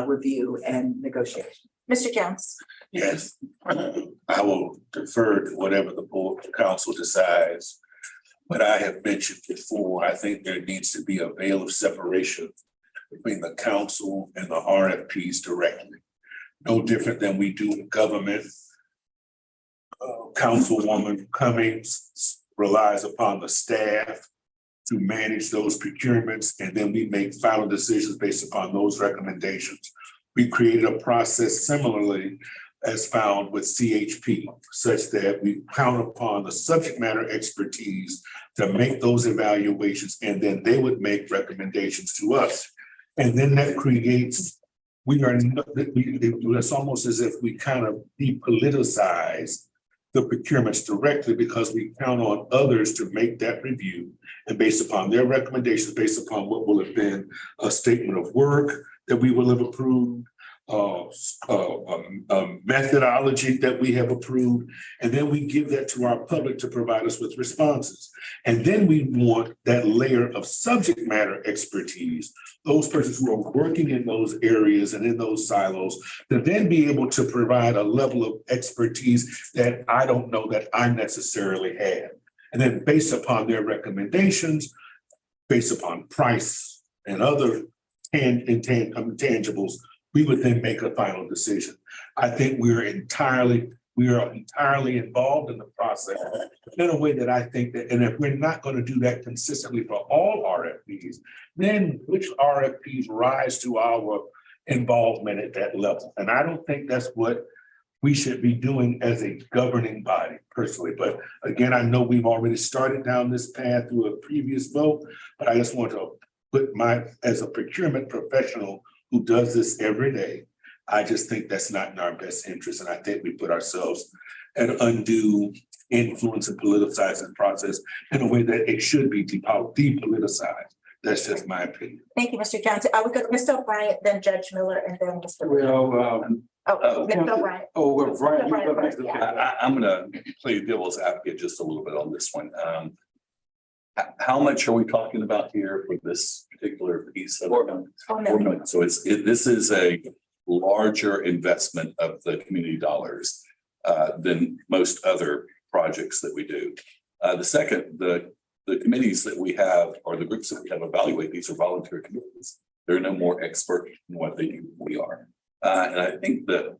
review and negotiation. Mr. Jones. Yes, I will defer to whatever the board, the council decides. But I have mentioned before, I think there needs to be a veil of separation between the council and the RFPs directly. No different than we do in government. Councilwoman Cummings relies upon the staff to manage those procurements, and then we make final decisions based upon those recommendations. We created a process similarly as found with CHP, such that we count upon the subject matter expertise to make those evaluations, and then they would make recommendations to us. And then that creates, it's almost as if we kind of depoliticize the procurements directly, because we count on others to make that review, and based upon their recommendations, based upon what will have been a statement of work that we will have approved, methodology that we have approved, and then we give that to our public to provide us with responses. And then we want that layer of subject matter expertise, those persons who are working in those areas and in those silos, to then be able to provide a level of expertise that I don't know that I necessarily have. And then based upon their recommendations, based upon price and other intangibles, we would then make a final decision. I think we are entirely involved in the process in a way that I think that, and if we're not going to do that consistently for all RFPs, then which RFPs rise to our involvement at that level? And I don't think that's what we should be doing as a governing body personally. But again, I know we've already started down this path through a previous vote, but I just want to put as a procurement professional who does this every day, I just think that's not in our best interest. And I think we put ourselves at undue influence and politicize the process in a way that it should be depoliticized. That's just my opinion. Thank you, Mr. Jones. I would go to Mr. O'Brien, then Judge Miller, and then Mr. Lee. Well, Oh, Mr. O'Brien. Oh, well, Brian, you Brian go first, next. yeah. I'm gonna play devil's advocate just a little bit on this one. How much are we talking about here for this particular piece of? $4 million. Oh, $4 no. million. So this is a larger investment of the community dollars than most other projects that we do. The second, the committees that we have, or the groups that we have evaluate, these are volunteer committees. They're no more expert in what they do than we are. And I think that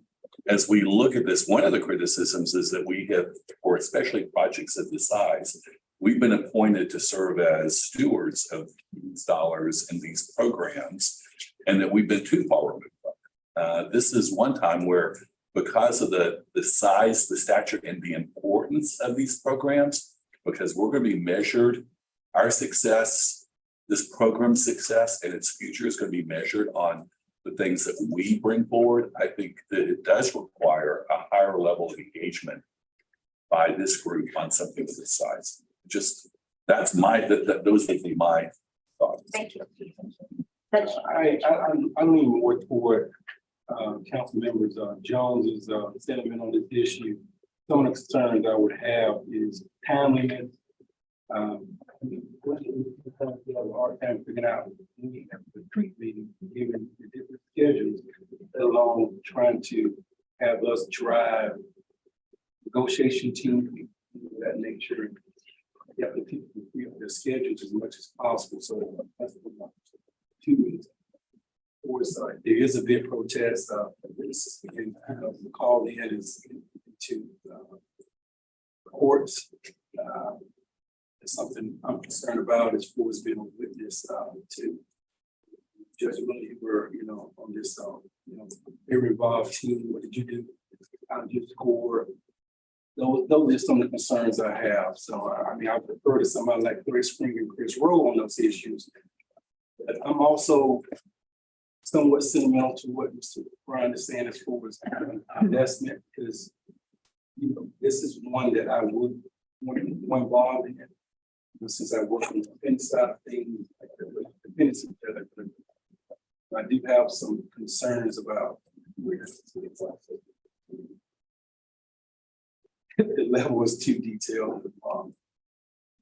as we look at this, one of the criticisms is that we have, or especially projects of this size, we've been appointed to serve as stewards of these dollars and these programs, and that we've been too far removed from it. This is one time where, because of the size, the stature, and the importance of these programs, because we're going to be measured, our success, this program's success and its future is going to be measured on the things that we bring forward. I think that it does require a higher level of engagement by this group on something of this size. Just, that's those would be my thoughts. Thank you. I lean more toward council members Jones's sentiment on this issue. Some of the concerns I would have is timeliness. We have a hard time figuring out when we have the retreat meeting, given the different schedules, let alone trying to have us drive negotiation team of that nature. You have the people to free up their schedules as much as possible. So that's the 2 weeks. There is a big protest. This again, the call in is to courts. It's something I'm concerned about as far as being a witness to Judge Weaver, on this, very involved team. What did you do? How did you score? Those are some of the concerns I have. So I mean, I prefer to somebody like Chris Spring and Chris Rowe on those issues. But I'm also somewhat similar to what Mr. Brian is saying as far as investment, because this is one that I would want to be more involved in. Since I work on the defense side of things, like the defense of each other, I do have some concerns about where the level is too detailed.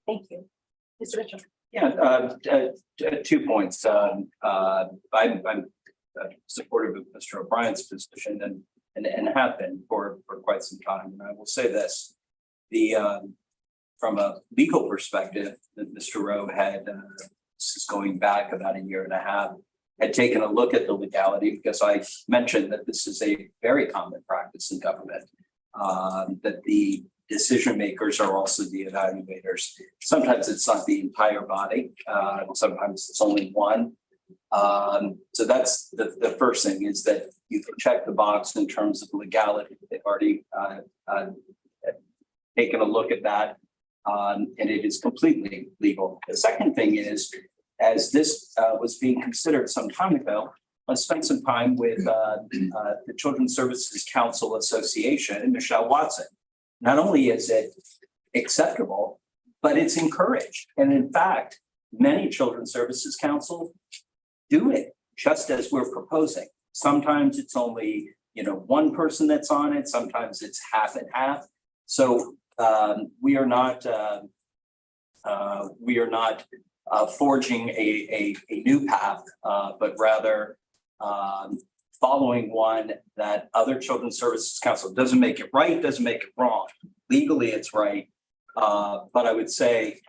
Thank you. Mr. Mitchell. Yeah, 2 points. I'm supportive of Mr. O'Brien's position and have been for quite some time. And I will say this, from a legal perspective, that Mr. Rowe had, this is going back about 1.5 years, had taken a look at the legality, because I mentioned that this is a very common practice in government, that the decision makers are also the evaluators. Sometimes it's not the entire body, sometimes it's only one. So that's the first thing, is that you can check the box in terms of legality. They've already taken a look at that, and it is completely legal. The second thing is, as this was being considered some time ago, I spent some time with the Children's Services Council Association and Michelle Watson. Not only is it acceptable, but it's encouraged. And in fact, many Children's Services Council do it just as we're proposing. Sometimes it's only, one person that's on it. Sometimes it's half and half. So we are not forging a new path, but rather following one that other Children's Services Council doesn't make it right, doesn't make it wrong. Legally, it's right, but I would say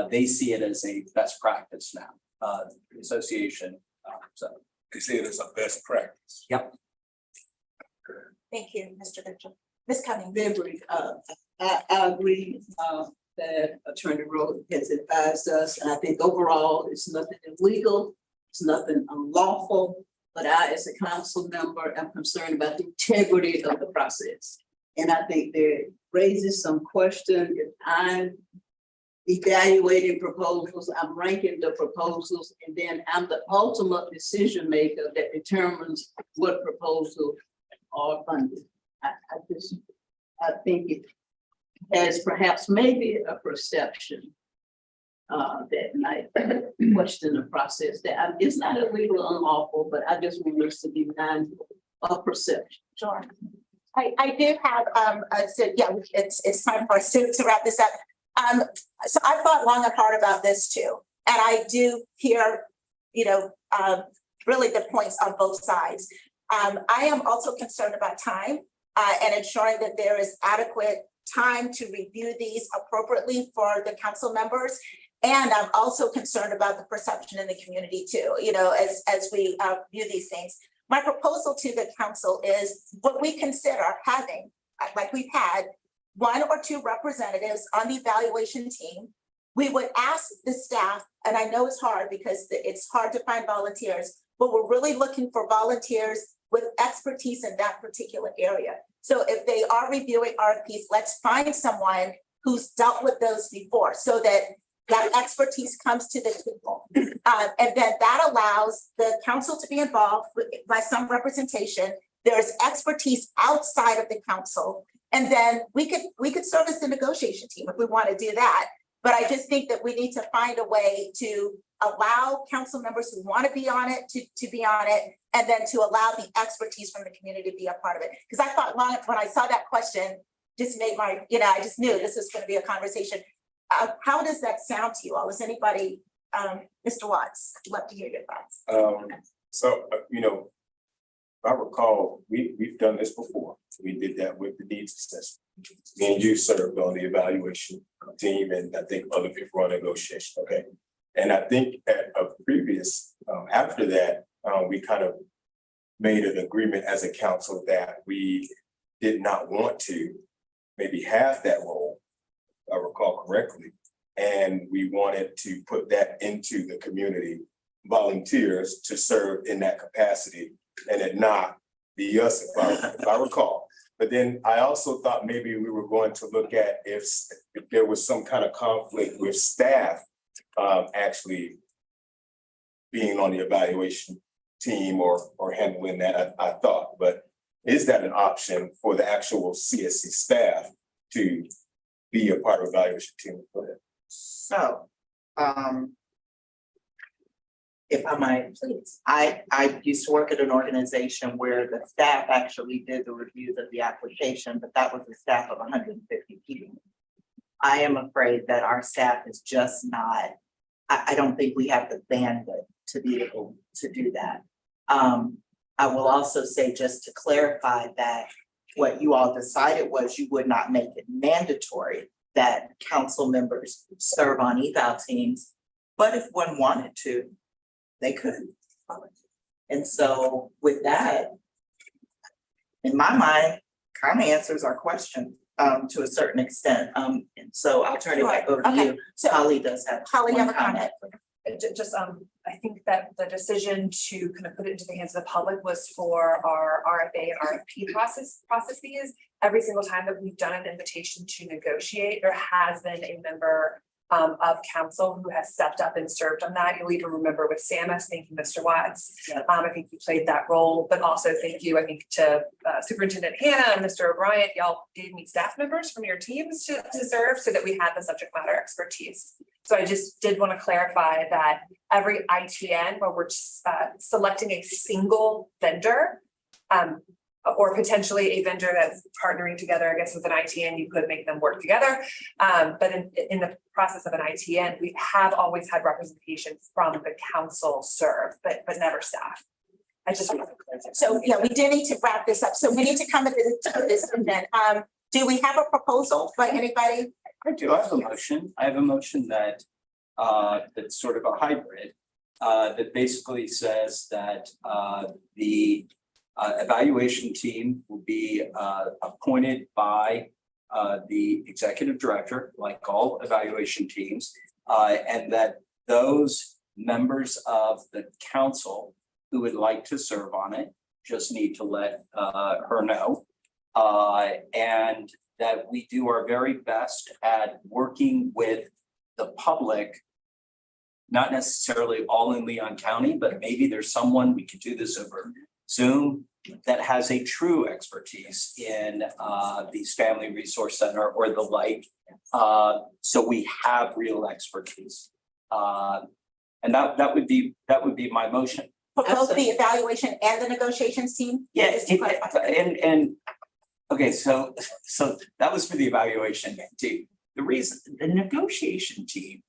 they see it as a best practice now. The association, so They say it is a best practice. Yep. Thank you, Mr. Mitchell. Ms. Cummings. Very brief. I agree that Attorney Rowe has advised us, and I think overall it's nothing illegal, it's nothing unlawful, but I, as a council member, am concerned about the integrity of the process. And I think there raises some question. If I'm evaluating proposals, I'm ranking the proposals, and then I'm the ultimate decision maker that determines what proposals are funded. I think it has perhaps maybe a perception that might question the process, that it's not illegal or unlawful, but I just want us to be mindful or perception? Sure. I do have, so yeah, it's time for us to wrap this up. So I've thought long and hard about this too. And I do hear, really the points on both sides. I am also concerned about time and ensuring that there is adequate time to review these appropriately for the council members. And I'm also concerned about the perception in the community too, as we view these things. My proposal to the council is what we consider having, like we've had, 1 or 2 representatives on the evaluation team. We would ask the staff, and I know it's hard because it's hard to find volunteers, but we're really looking for volunteers with expertise in that particular area. So if they are reviewing RFPs, let's find someone who's dealt with those before so that that expertise comes to the table. And then that allows the council to be involved by some representation. There's expertise outside of the council. And then we could serve as the negotiation team if we want to do that. But I just think that we need to find a way to allow council members who want to be on it to be on it, and then to allow the expertise from the community to be a part of it. Because I thought when I saw that question, just made my, I just knew this was going to be a conversation. How does that sound to you all? Is anybody, Mr. Watts, I'd love to hear your thoughts. If I recall, we've done this before. We did that with the needs assessment. Me and you served on the evaluation team, and I think other people on negotiation, okay? And I think at a previous, after that, we kind of made an agreement as a council that we did not want to maybe have that role, if I recall correctly. And we wanted to put that into the community volunteers to serve in that capacity, and it not be us, if I recall. But then I also thought maybe we were going to look at if there was some kind of conflict with staff actually being on the evaluation team or handling that, I thought. But is that an option for the actual CSC staff to be a part of evaluation team? Go ahead. So, if I might, please, I used to work at an organization where the staff actually did the reviews of the application, but that was a staff of 150 people. I am afraid that our staff is just not, I don't think we have the bandwidth to be able to do that. I will also say, just to clarify, that what you all decided was you would not make it mandatory that council members serve on eval teams, but if one wanted to, they could. And so with that, in my mind, kind of answers our question to a certain extent. And so I'll turn it back over to you. So Holly does have. Holly, you have a comment. I think that the decision to kind of put it into the hands of the public was for our RFA and RFP processes. Every single time that we've done an invitation to negotiate, there has been a member of council who has stepped up and served on that. You'll even remember with Samus, thank you, Mr. Watts. I think you played that role, but also thank you, I think, to Superintendent Hannah and Mr. O'Brien. Y'all gave me staff members from your teams to serve so that we had the subject matter expertise. So I just did want to clarify that every ITN where we're selecting a single vendor, or potentially a vendor that's partnering together, I guess, with an ITN, you could make them work together. But in the process of an ITN, we have always had representation from the council serve, but never staff. I just. So yeah, we do need to wrap this up. So we need to come to this event. Do we have a proposal by anybody? I do. I have a motion. I have a motion that that's sort of a hybrid that basically says that the evaluation team will be appointed by the executive director, like all evaluation teams, and that those members of the council who would like to serve on it just need to let her know, and that we do our very best at working with the public, not necessarily all in Leon County, but maybe there's someone, we could do this over Zoom, that has a true expertise in these family resource center or the like. So we have real expertise. And that would be my motion. For both the evaluation and the negotiations team? Yeah, Just to clarify. okay, so that was for the evaluation team. The reason, the negotiation team.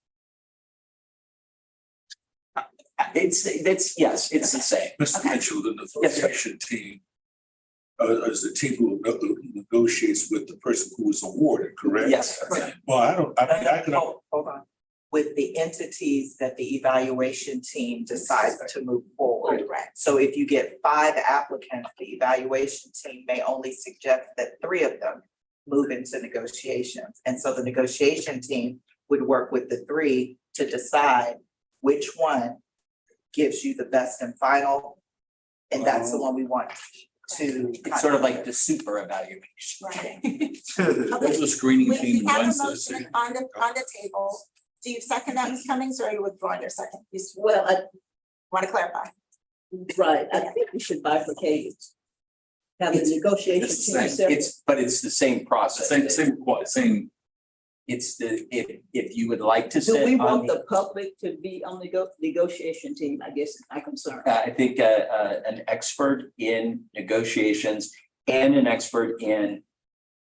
Yes, it's the same. Mr. Okay. Mitchell, the Yes, sir. negotiation team is the team who negotiates with the person who was awarded, correct? Yes. Well, I can. Hold on. With the entities that the evaluation team decides to move forward. Right. So if you get 5 applicants, the evaluation team may only suggest that 3 of them move into negotiations. And so the negotiation team would work with the 3 to decide which one gives you the best and final. And that's the one we want to. It's sort of like the super evaluation. Right. There's a screening We team have a runs motion on the table. Do you second that, Ms. Cummings, or are you withdrawing your second? Well, Want to clarify? right, I think we should bifurcate it. Have the negotiation it's the team same. separate. But it's the same process. Same. It's if you would like to Do sit we on want the, the public to be on the negotiation team? I guess is my concern. I think an expert in negotiations and an expert in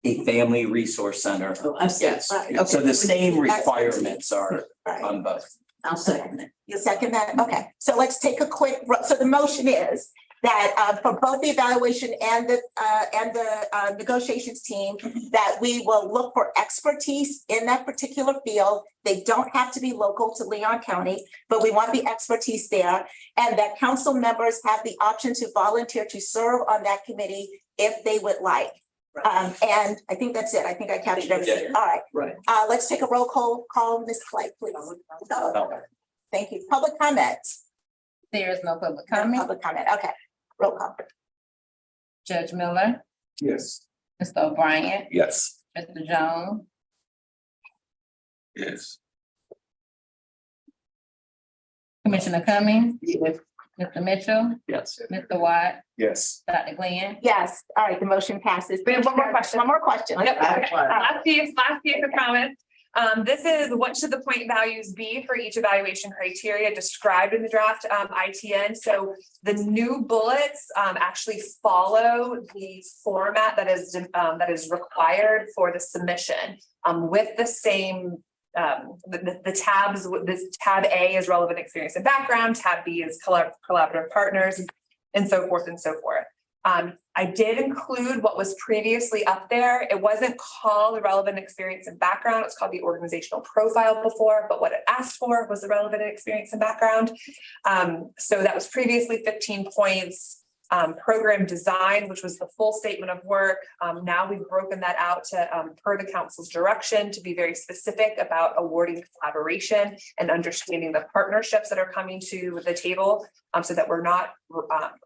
a family resource center. Oh, I see. Yes, Right, so okay. the same requirements are Right. on both. I'll second it. You second that? Okay, so let's take a quick, so the motion is that for both the evaluation and the negotiations team, that we will look for expertise in that particular field. They don't have to be local to Leon County, but we want the expertise there. And that council members have the option to volunteer to serve on that committee if they would like. And I think that's it. I think I captured everything. All right. Right. Let's take a roll call, Ms. Clay, please. Thank you. Public comment. There is no public No comment. Public comment. Okay. Roll call. Judge Miller, Yes. Mr. O'Brien, Yes. Mr. Jones, Yes. Commissioner Cummings, Yes. Mr. Mitchell, Yes. Mr. Watt, Yes. Dr. Glenn. Yes. All right. The motion passes. We have one more question. One more question. Yep, okay. Last piece of comments. This is what should the point values be for each evaluation criteria described in the draft ITN. So the new bullets actually follow the format that is required for the submission with the same the tabs. This tab A is relevant experience and background, tab B is collaborative partners, and so forth and so forth. I did include what was previously up there. It wasn't called the relevant experience and background. It's called the organizational profile before, but what it asked for was the relevant experience and background. So that was previously 15 points. Program design, which was the full statement of work. Now we've broken that out to per the council's direction to be very specific about awarding collaboration and understanding the partnerships that are coming to the table so that we're not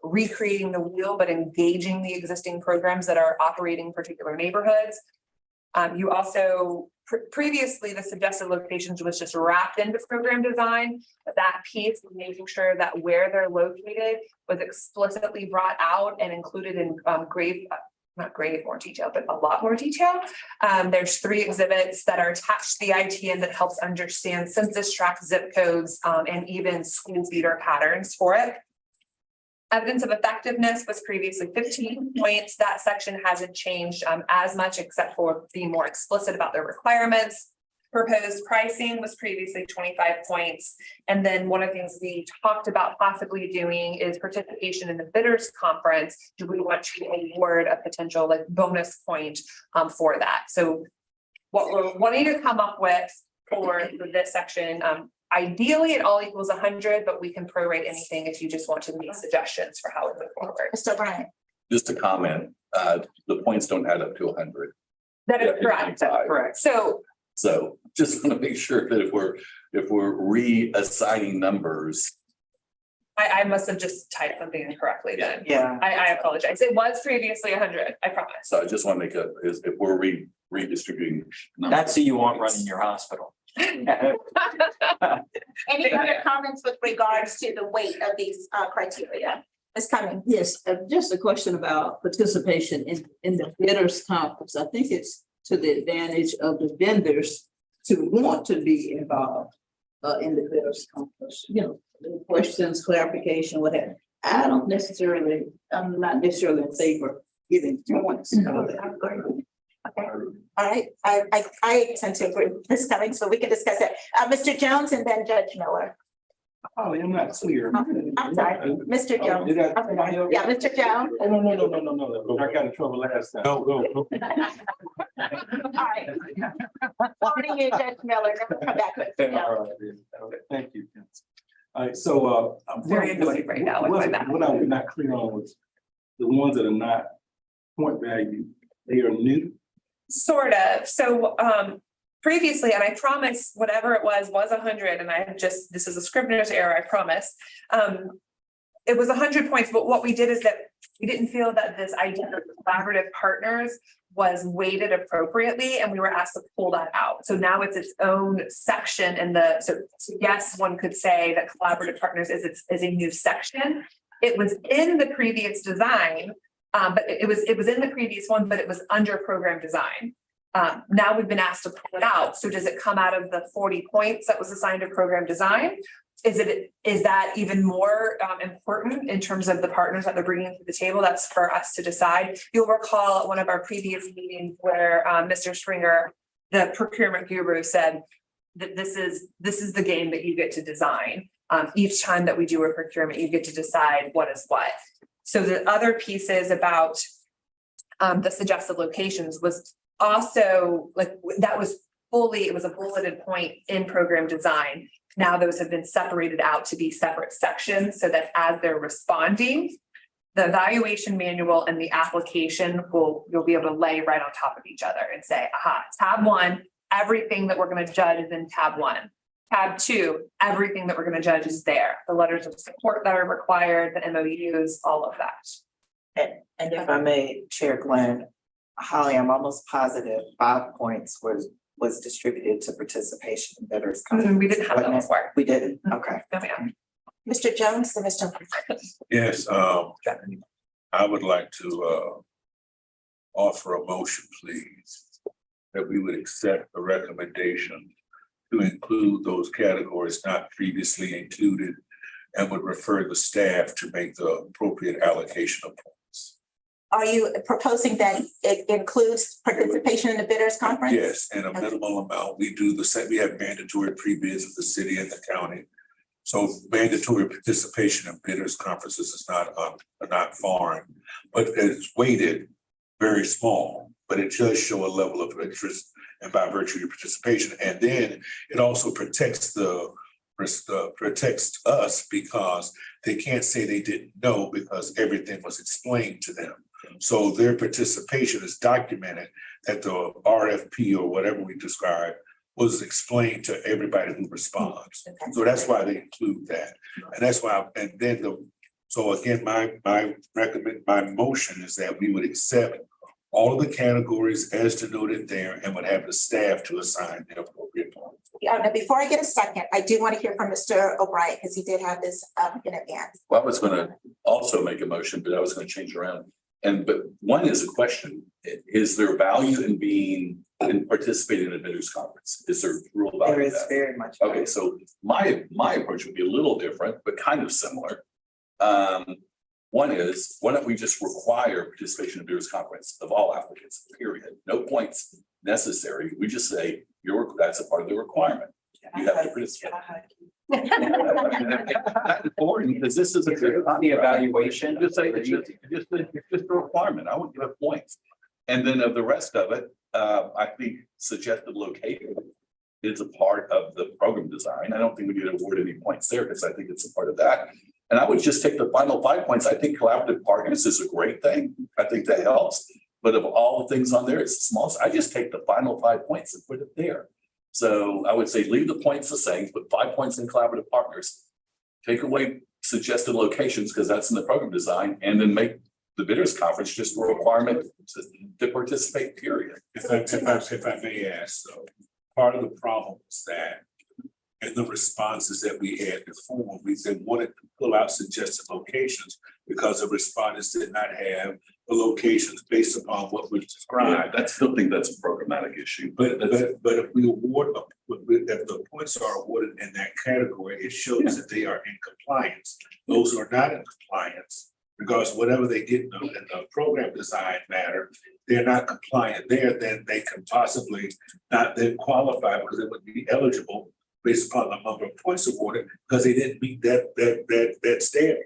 recreating the wheel, but engaging the existing programs that are operating particular neighborhoods. You also previously the suggested locations was just wrapped into program design, but that piece of making sure that where they're located was explicitly brought out and included in not grave more detail, but a lot more detail. There's 3 exhibits that are attached to the ITN that helps understand census tract zip codes and even school feeder patterns for it. Evidence of effectiveness was previously 15 points. That section hasn't changed as much except for being more explicit about their requirements. Proposed pricing was previously 25 points. And then one of the things we talked about possibly doing is participation in the bidders conference. Do we want to award a potential like bonus point for that? So what we're wanting to come up with for this section, ideally, it all equals 100, but we can prorate anything if you just want to make suggestions for how we move forward. Mr. O'Brien. Just a comment, the points don't add up to 100. That is Yeah, correct. That's correct. So just want to make sure that if we're reassigning numbers. I must have just typed something incorrectly then. Yeah. I apologize. It was previously 100, I promise. So I just want to make is if we're redistributing. That's who you want running your hospital. Any other comments with regards to the weight of these criteria? Ms. Cummings. Yes, just a question about participation in the bidders conference. I think it's to the advantage of the vendors to want to be involved in the bidders conference. You know, questions, clarification, whatever. I'm not necessarily in favor of giving points. Okay, all right, I tend to agree with Ms. Cummings, but we can discuss that. Mr. Jones and then Judge Miller. Oh, I'm not clear. I'm sorry, Mr. Jones. I'm sorry. Yeah, Mr. Jones. Oh, no. I got in trouble last time. Go. All right. Morning, you, Judge Miller. Then we'll come back with you. All right, thank you. All right, so, Very annoyed right now with my math. What I'm not clear on was the ones that are not point value, they are new. Sort of. So previously, and I promise whatever it was 100, and this is a Scrivener's error, I promise. It was 100 points, but what we did is that we didn't feel that this idea of collaborative partners was weighted appropriately, and we were asked to pull that out. So now it's its own section in so yes, one could say that collaborative partners is a new section. It was in the previous design, but it was in the previous one, but it was under program design. Now we've been asked to pull it out. So does it come out of the 40 points that was assigned to program design? Is that even more important in terms of the partners that they're bringing to the table? That's for us to decide. You'll recall at one of our previous meetings where Mr. Springer, the procurement guru, said that this is the game that you get to design. Each time that we do a procurement, you get to decide what is what. So the other pieces about the suggested locations was also it was a bulleted point in program design. Now those have been separated out to be separate sections so that as they're responding, the evaluation manual and the application you'll be able to lay right on top of each other and say, aha, tab 1, everything that we're going to judge is in tab 1. Tab 2, everything that we're going to judge is there. The letters of support that are required, the MOUs, all of that. And if I may, Chair Glenn, Holly, I'm almost positive 5 points was distributed to participation in bidders. We didn't have that before. We didn't, okay. No, ma'am. Mr. Jones and Mr. Yes, I would like to offer a motion, please, that we would accept a recommendation to include those categories not previously included and would refer the staff to make the appropriate allocation of points. Are you proposing that it includes participation in the bidders conference? Yes, and a minimal amount. We do we have mandatory pre-bids of the city and the county. So mandatory participation in bidders conferences is not foreign, but it's weighted very small, but it does show a level of interest and by virtue of your participation. And then it also protects protects us because they can't say they didn't know because everything was explained to them. So their participation is documented that the RFP or whatever we describe was explained to everybody who responds. So that's why they include that. And that's why, so again, my motion is that we would accept all of the categories as denoted there and would have the staff to assign the appropriate points. Yeah, now before I get a second, I do want to hear from Mr. O'Brien because he did have this in advance. Well, I was going to also make a motion, but I was going to change around. But one is a question: is there value in participating in a bidders conference? Is there real value? There in is that? very much. Okay, so my approach would be a little different, but kind of similar. One is, why don't we just require participation in bidders conference of all applicants, period? No points necessary. We just say that's a part of the requirement. You have to participate. That's important because this is on the evaluation. Just say it's just a requirement. I wouldn't give points. And then of the rest of it, I think suggested location is a part of the program design. I don't think we need to award any points there because I think it's a part of that. And I would just take the final 5 points. I think collaborative partners is a great thing. I think that helps. But of all the things on there, it's the smallest. I just take the final 5 points and put it there. So I would say leave the points the same, put 5 points in collaborative partners, take away suggested locations because that's in the program design, and then make the bidders conference just a requirement to participate, period. If I may ask, though, part of the problem is that in the responses that we had before, we wanted to pull out suggested locations because the respondents did not have the locations based upon what was described. I still think that's a programmatic issue. But if we award a if the points are awarded in that category, it shows that they are in compliance. Those who are not in compliance, regardless of whatever they get in the program design matter, they're not compliant there, then they can possibly not then qualify because they wouldn't be eligible based upon the number of points awarded because they didn't meet that standard.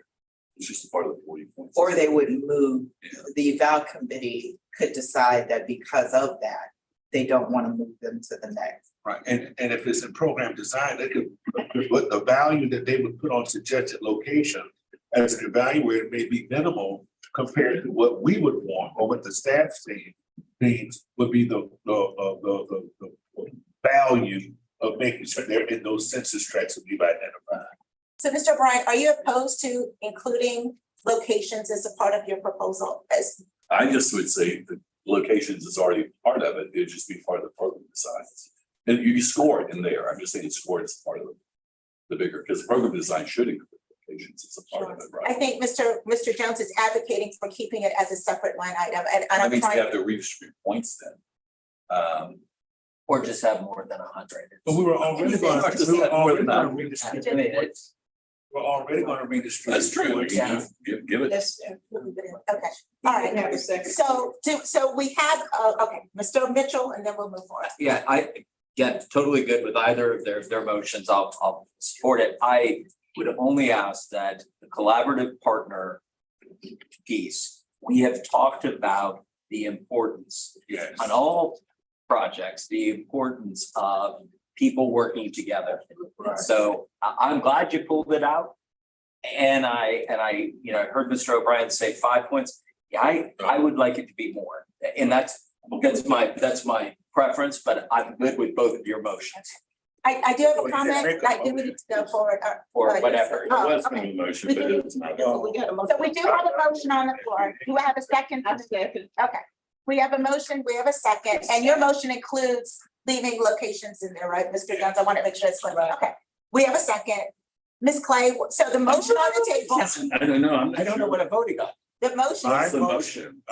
It's just part of the 40 points. Or they would move, the eval committee could decide that because of that, they don't want to move them to the next. Right, and if it's in program design, they could, what the value that they would put on suggested location as an evaluator may be minimal compared to what we would want or what the staff needs would be the value of making sure they're in those census tracts that we've identified. So Mr. O'Brien, are you opposed to including locations as a part of your proposal? I just would say the locations is already part of it. It'd just be part of the program design. And you score it in there. I'm just saying it's scored as part of the bigger, because the program design should include locations as a part of it, I right? think Mr. Jones is advocating for keeping it as a separate line item, and That I'm means we trying. have to redistribute points then. Or just have more than 100. But we were already More than that. redistribute. We're already gonna redistribute. That's true. points. Yeah. Give it. Okay, all right. So we have, okay, Mr. Mitchell, and then we'll move on. Yeah, I get totally good with either of their motions. I'll support it. I would only ask that the collaborative partner piece, we have talked about the importance Yes. on all projects, the importance of people working together. Right. So I'm glad you pulled it out. And I heard Mr. O'Brien say 5 points. Yeah, I would like it to be more. And that's my preference, but I'm good with both of your motions I do have a Well, you comment, didn't make a I do need to go forward. or whatever. Oh, It was okay. a motion, We but do- it was not. We got a motion. So we do have a motion on the floor. Do I have a second? I second. Okay, we have a motion, we have a second, and your motion includes leaving locations in there, right, Mr. Jones? I want to make sure it's clear. Okay, we have a second. Ms. Clay, so the motion on the table, I don't know. I don't know what I'm voting on. the motion My is, the motion,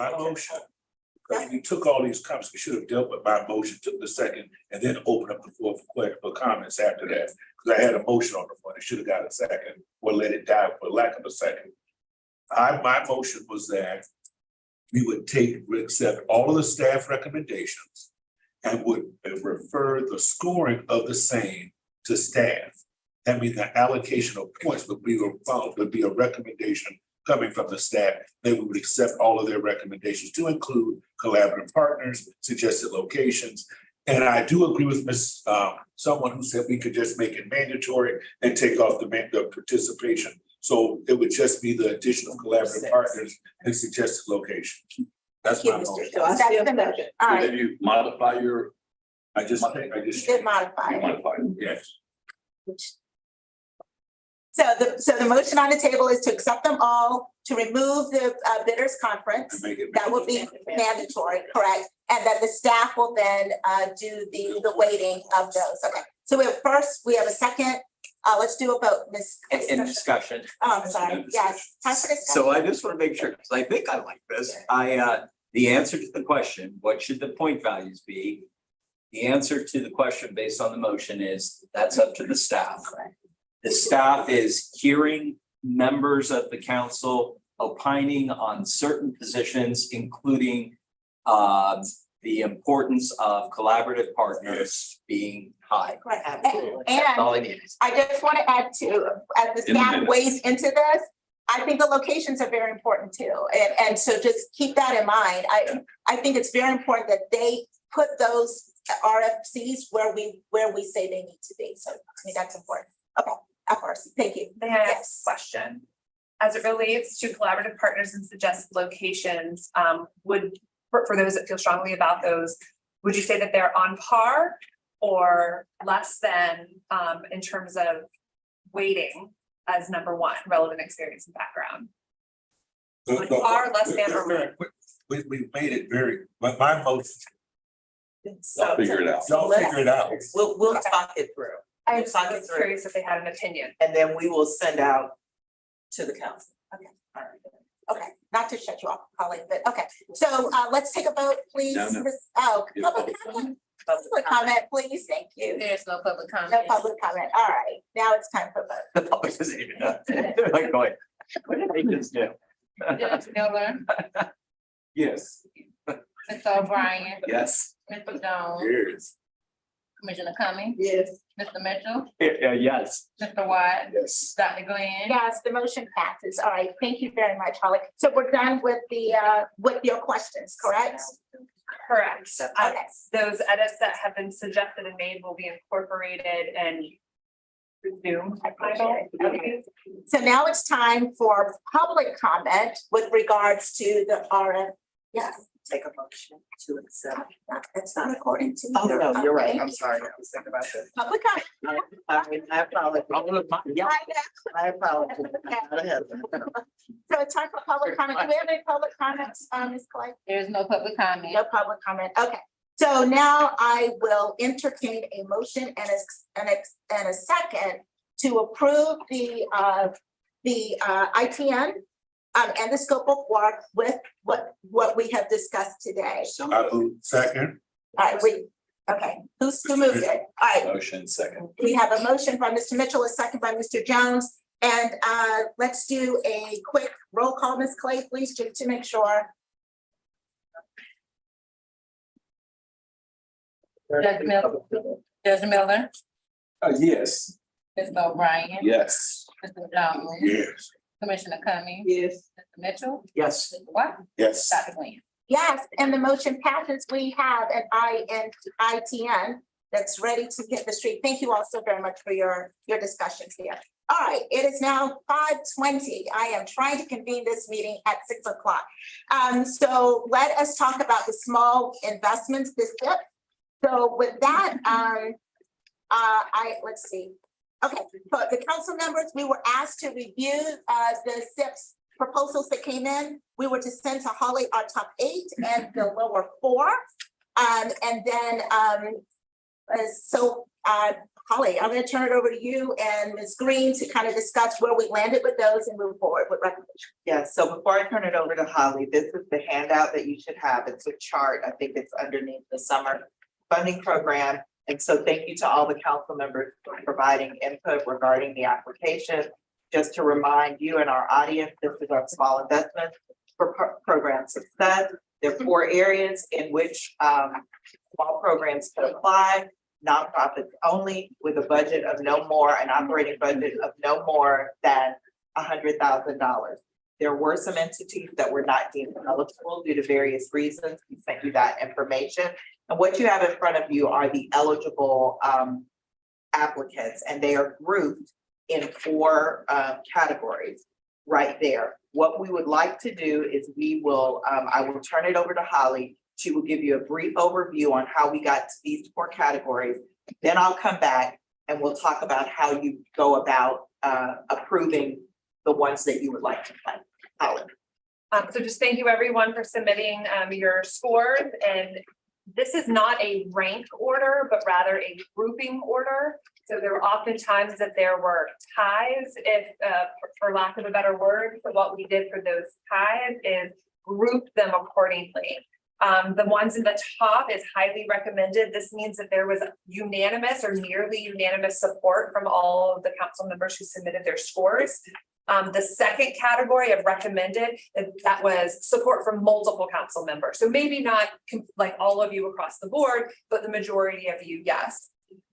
because we took all these comments, we should have dealt with my motion, took the second, and then opened up the floor for comments after that. Because I had a motion on the floor, it should have got a second, or let it die for lack of a second. My motion was that we would accept all of the staff recommendations and would refer the scoring of the same to staff. That means the allocation of points would be a recommendation coming from the staff. They would accept all of their recommendations to include collaborative partners, suggested locations. And I do agree with someone who said we could just make it mandatory and take off the participation. So it would just be the addition of collaborative partners and suggested locations. That's my Thank you, Mr. motion. So I Jones. That's still the motion. second. All So right, then you modify your, I just you did modify it. modify. yes. So the motion on the table is to accept them all, to remove the bidders conference. And make it. That would be mandatory, correct? And that the staff will then do the weighting of those. Okay, so we have a second. Let's do a vote, Ms. In discussion. Oh, I'm sorry, yes. Time for discussion. So I just want to make sure, because I think I like this. The answer to the question, what should the point values be? The answer to the question based on the motion is that's up to the staff. The staff is hearing members of the council opining on certain positions, including the importance of collaborative partners being high. Correct. Absolutely. That's all And I need. I just want to add to, as the In the staff minutes. weighs into this, I think the locations are very important too. And so just keep that in mind. I think it's very important that they put those RFCs where we say they need to be. So I think that's important. Okay, FRC, thank you. May I ask Yes. a question? As it relates to collaborative partners and suggested locations, for those that feel strongly about those, would you say that they're on par or less than in terms of weighting as number one, relevant experience and background? Par, less than, or We made it very, but my motion, So Figure it out. y'all figure it out. we'll talk it through, I just Talk it was through. curious if they had an opinion. and then we will send out to the council. Okay, all right. Okay, not to shut you off, Holly, but okay. So let's take a vote, please. No, no. Oh, Yeah. public comment. Public comment, please. Thank you. There's no public No comment. public comment. All right, now it's time for vote. The public doesn't even know. They're like going, what did they just do? Judge Miller, Yes. Mr. O'Brien, Yes. Mr. Jones, Yes. Commissioner Cummings, Yes. Mr. Mitchell, Yes. Mr. White, Yes. Dr. Glenn. Yes, the motion passes. All right, thank you very much, Holly. So we're done with with your questions, correct? Correct. Okay. Those edits that have been suggested and made will be incorporated and resumed. Okay. So now it's time for public comment with regards to the RF. Yes, Take a motion to accept. that's not according to. Oh, your- no, you're right. okay. I'm sorry. I was thinking about this. Public comment. I apologize. Yeah. I know. I apologize. Not ahead of it. So it's time for public comment. Do we have any public comments, Ms. Clay? There's no public comment. No public comment. Okay. So now I will entertain a motion and a second to approve the ITN and the scope of work with what we have discussed today. I move second. All right, okay, who moved it? All right, Motion second. we have a motion by Mr. Mitchell, a second by Mr. Jones. And let's do a quick roll call, Ms. Clay, please, just to make sure. Judge Miller, Yes. Mr. O'Brien, Yes. Mr. Jones, Yes. Commissioner Cummings, Yes. Mr. Mitchell, Yes. Mr. White, Yes. Dr. Glenn. Yes, and the motion passes. We have an ITN that's ready to hit the street. Thank you all so very much for your discussions here. All right, it is now 5:20. I am trying to convene this meeting at 6 o'clock. So let us talk about the small investments this year. So with that, let's see. Okay, so the council members, we were asked to review the SIPs proposals that came in. We were to send to Holly our top 8 and the lower 4. And then, Holly, I'm gonna turn it over to you and Ms. Green to kind of discuss where we landed with those and move forward with recommendations. Yes, so before I turn it over to Holly, this is the handout that you should have. It's a chart. I think it's underneath the summer funding program. And so thank you to all the council members for providing input regarding the application. Just to remind you and our audience, this is our small investment for program success. There are 4 areas in which small programs can apply. Nonprofits only, with a budget of no more, an operating budget of no more than $100,000. There were some entities that were not deemed eligible due to various reasons. We sent you that information. And what you have in front of you are the eligible applicants, and they are grouped in 4 categories right there. What we would like to do is I will turn it over to Holly. She will give you a brief overview on how we got to these 4 categories. Then I'll come back and we'll talk about how you go about approving the ones that you would like to fund. Holly. So just thank you everyone for submitting your scores, and this is not a rank order, but rather a grouping order. So there were often times that there were ties, if for lack of a better word. So what we did for those ties is group them accordingly. The ones in the top is highly recommended. This means that there was unanimous or nearly unanimous support from all of the council members who submitted their scores. The second category of recommended, that was support from multiple council members. So maybe not like all of you across the board, but the majority of you, yes.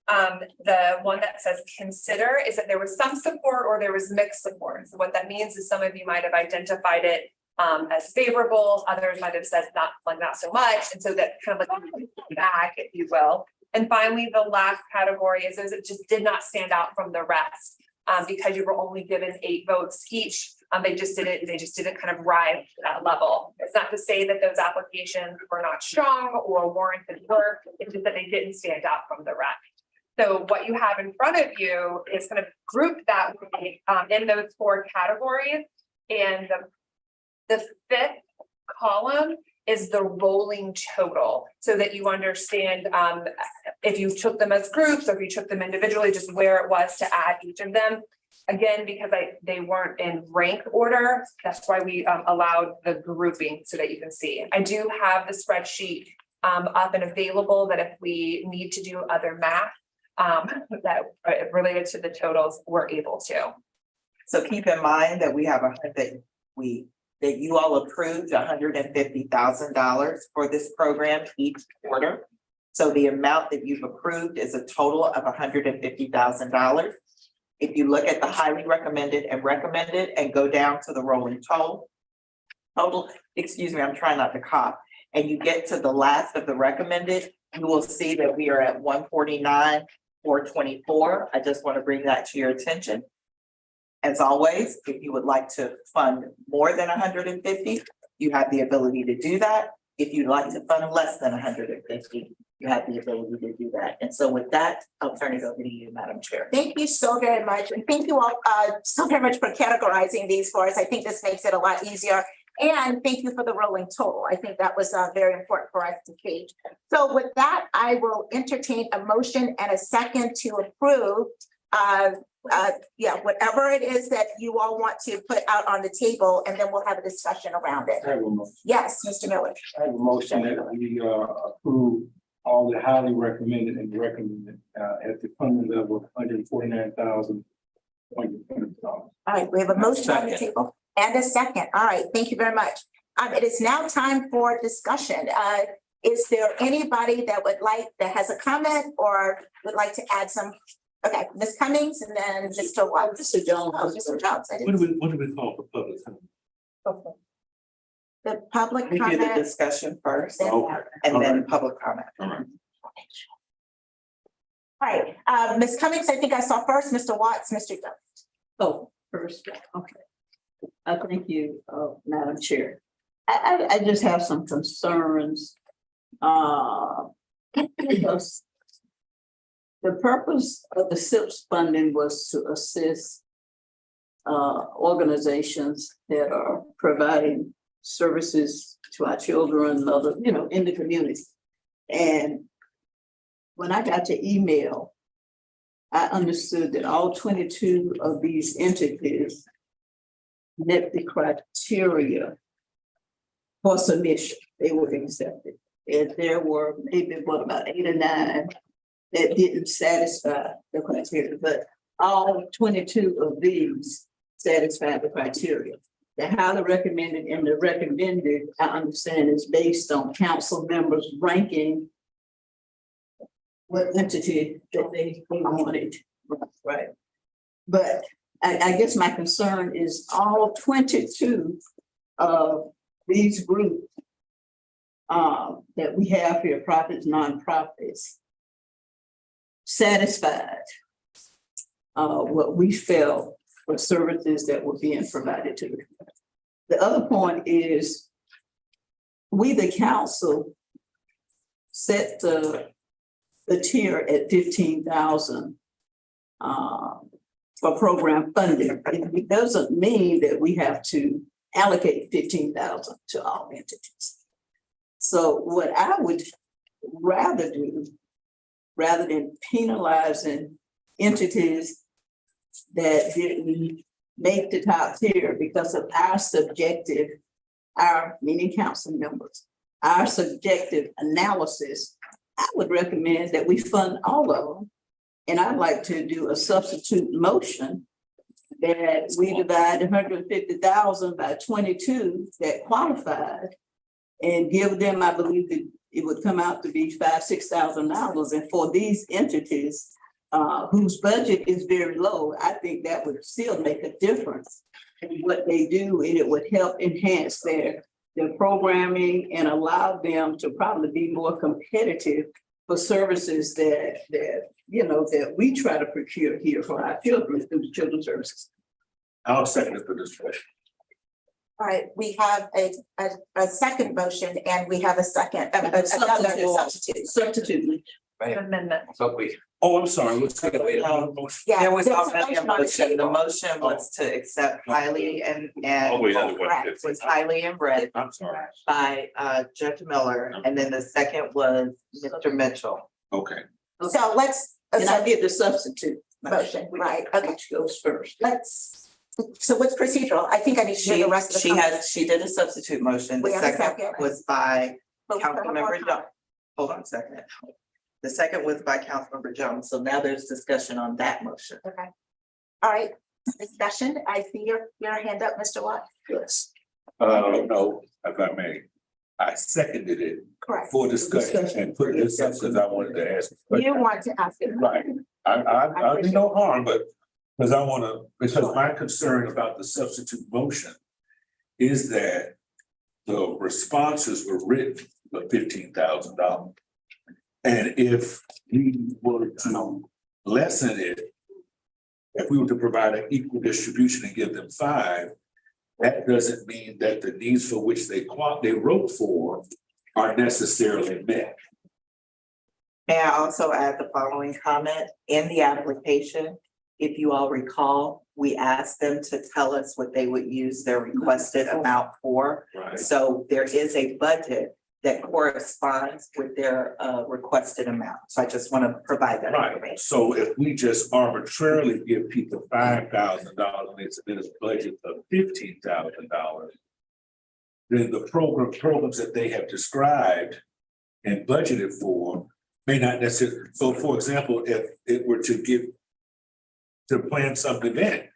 The one that says consider is that there was some support or there was mixed support. So what that means is some of you might have identified it as favorable, others might have said not so much. And so that kind of like back, if you will. And finally, the last category is it just did not stand out from the rest. Because you were only given 8 votes each, they just didn't kind of rise to that level. It's not to say that those applications were not strong or warranted work, it's just that they didn't stand out from the rest. So what you have in front of you is kind of grouped that way in those 4 categories. And the 5th column is the rolling total, so that you understand if you took them as groups or if you took them individually, just where it was to add each of them. Again, because they weren't in rank order, that's why we allowed the grouping so that you can see. I do have the spreadsheet up and available, that if we need to do other math that related to the totals, we're able to. So keep in mind that we have that you all approved $150,000 for this program each quarter. So the amount that you've approved is a total of $150,000. If you look at the highly recommended and go down to the rolling total, excuse me, I'm trying not to cough, and you get to the last of the recommended, you will see that we are at 149,424. I just want to bring that to your attention. As always, if you would like to fund more than 150, you have the ability to do that. If you'd like to fund less than 150, you have the ability to do that. And so with that, I'll turn it over to you, Madam Chair. Thank you so very much. And thank you all so very much for categorizing these for us. I think this makes it a lot easier. And thank you for the rolling total. I think that was very important for us to see. So with that, I will entertain a motion and a second to approve whatever it is that you all want to put out on the table, and then we'll have a discussion around it. I have a motion. Yes, Mr. Miller. I have a motion that we approve all the highly recommended and recommended at the funding level of $149,000. All right, we have a motion on the table and a second. All right, thank you very much. It is now time for discussion. Is there anybody that has a comment or would like to add some? Okay, Ms. Cummings and then Mr. Watts. Mr. Jones. Oh, Mr. Jones. What do we call for public comment? The public We do the comment. discussion first Okay. and then public comment. All right. All right, Ms. Cummings, I think I saw first, Mr. Watts, Mr. Jones. Oh, first, okay. Thank you, Madam Chair. I just have some concerns. Because the purpose of the SIPS funding was to assist organizations that are providing services to our children and other, in the community. And when I got the email, I understood that all 22 of these entities met the criteria for submission. They were accepted. And there were maybe about 8 or 9 that didn't satisfy the criteria, but all 22 of these satisfied the criteria. The highly recommended and the recommended, I understand, is based on council members ranking what entity that they wanted, right? But I guess my concern is all 22 of these groups that we have here, profits, nonprofits, satisfied what we felt were services that were being provided to the community. The other point is we, the council, set the tier at 15,000 for program funding. It doesn't mean that we have to allocate 15,000 to all entities. So what I would rather do, rather than penalizing entities that didn't make the top tier because of our meaning council members, our subjective analysis, I would recommend that we fund all of them. And I'd like to do a substitute motion that we divide 150,000 by 22 that qualified and give them, I believe that it would come out to be $5,000–6,000. And for these entities whose budget is very low, I think that would still make a difference in what they do, and it would help enhance their programming and allow them to probably be more competitive for services that we try to procure here for our children through the children's services. I'll second it for discussion. All right, we have a second motion and we have a second, another substitute. Substitute. Amendment. Oh, I'm sorry. Let's take it. Yeah, There was there's a already a motion on the motion. The table. motion was to accept highly and Oh, wait, other one. Correct. was highly and read I'm sorry. by Judge Miller. And then the second was Mr. Mitchell. Okay. So let's, And I did the substitute motion, right, okay, which goes first. so what's procedural? I think I need to hear the rest of the. She did a substitute motion. The We have a second second. was by comments. Councilmember hold on a second. The second was by Councilmember Jones, so now there's discussion on that motion. Okay. All right, discussion. I see your hand up, Mr. Watt. Yes. No, if I may, I seconded it Correct. for discussion and put this up because I wanted to ask. You want to ask it. Right. I'll do no harm, but because my concern about the substitute motion is that the responses were written for $15,000. And if we were to lessen it, if we were to provide an equal distribution and give them 5, that doesn't mean that the needs for which they wrote for are necessarily met. May I also add the following comment? In the application, if you all recall, we asked them to tell us what they would use their requested amount for. Right. So there is a budget that corresponds with their requested amount. So I just want to provide that Right, information. so if we just arbitrarily give people $5,000 and it's in a budget of $15,000, then the programs that they have described and budgeted for may not necessarily, so for example, if it were to plan some event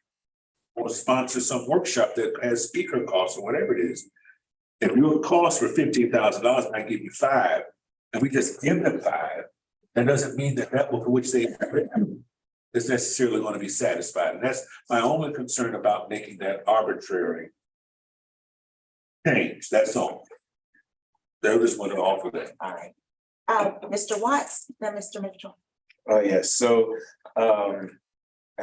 or sponsor some workshop that has speaker costs or whatever it is, if your cost for $15,000, and I give you 5, and we just give them 5, that doesn't mean that for which they is necessarily going to be satisfied. And that's my only concern about making that arbitrary change. That's all. They just want to offer that. All right. Mr. Watts, then Mr. Mitchell. Oh, yes, so, and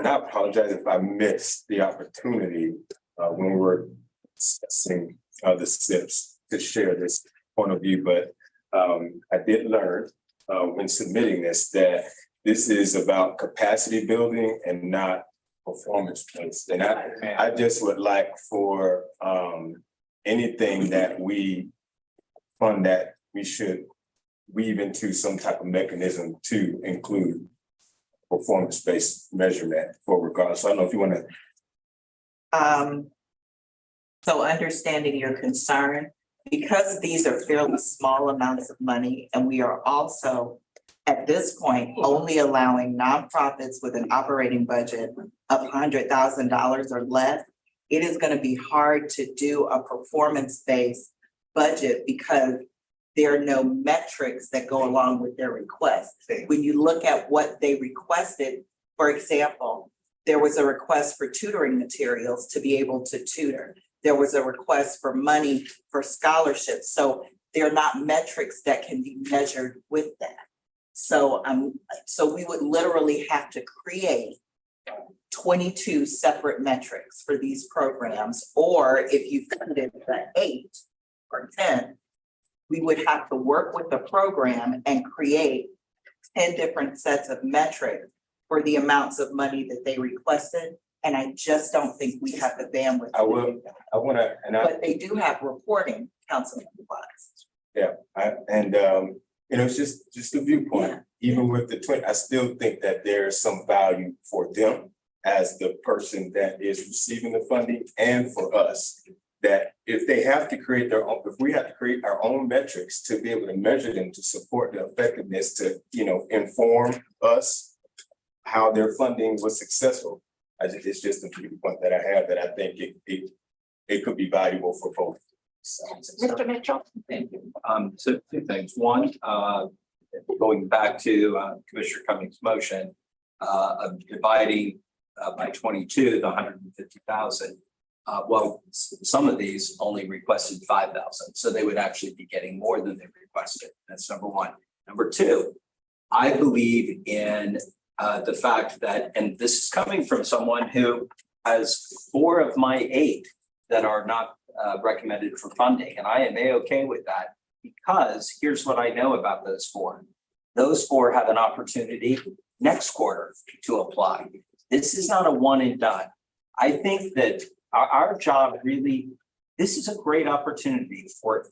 I apologize if I missed the opportunity, when we were discussing, the SIPs to share this point of view, but, I did learn, when submitting this, that this is about capacity building and not performance based. And I just would like for, anything that we fund that we should weave into some type of mechanism to include performance-based measurement for regardless. So I don't know if you want to. So understanding your concern, because these are fairly small amounts of money, and we are also at this point only allowing nonprofits with an operating budget of $100,000 or less, it is going to be hard to do a performance-based budget because there are no metrics that go along with their request. When you look at what they requested, for example, there was a request for tutoring materials to be able to tutor. There was a request for money for scholarships. So they're not metrics that can be measured with that. So we would literally have to create 22 separate metrics for these programs, or if you funded the 8 or 10, we would have to work with the program and create 10 different sets of metrics for the amounts of money that they requested. And I just don't think we have the bandwidth. But they do have reporting, Councilman Watts. Yeah, it's just a viewpoint. Yeah. Even with the twin, I still think that there's some value for them as the person that is receiving the funding and for us. That if they have to create their own, if we have to create our own metrics to be able to measure them, to support the effectiveness, to, inform us how their funding was successful. It's just a viewpoint that I have that I think it could be valuable for both. Mr. Mitchell. Thank you. So 2 things. One, going back to Commissioner Cummings' motion of dividing by 22, the 150,000. Well, some of these only requested 5,000, so they would actually be getting more than they requested. That's number one. Number two, I believe in the fact that, and this is coming from someone who has 4 of my 8 that are not recommended for funding, and I am okay with that because here's what I know about those 4. Those 4 have an opportunity next quarter to apply. This is not a one and done. I think that our job really, this is a great opportunity for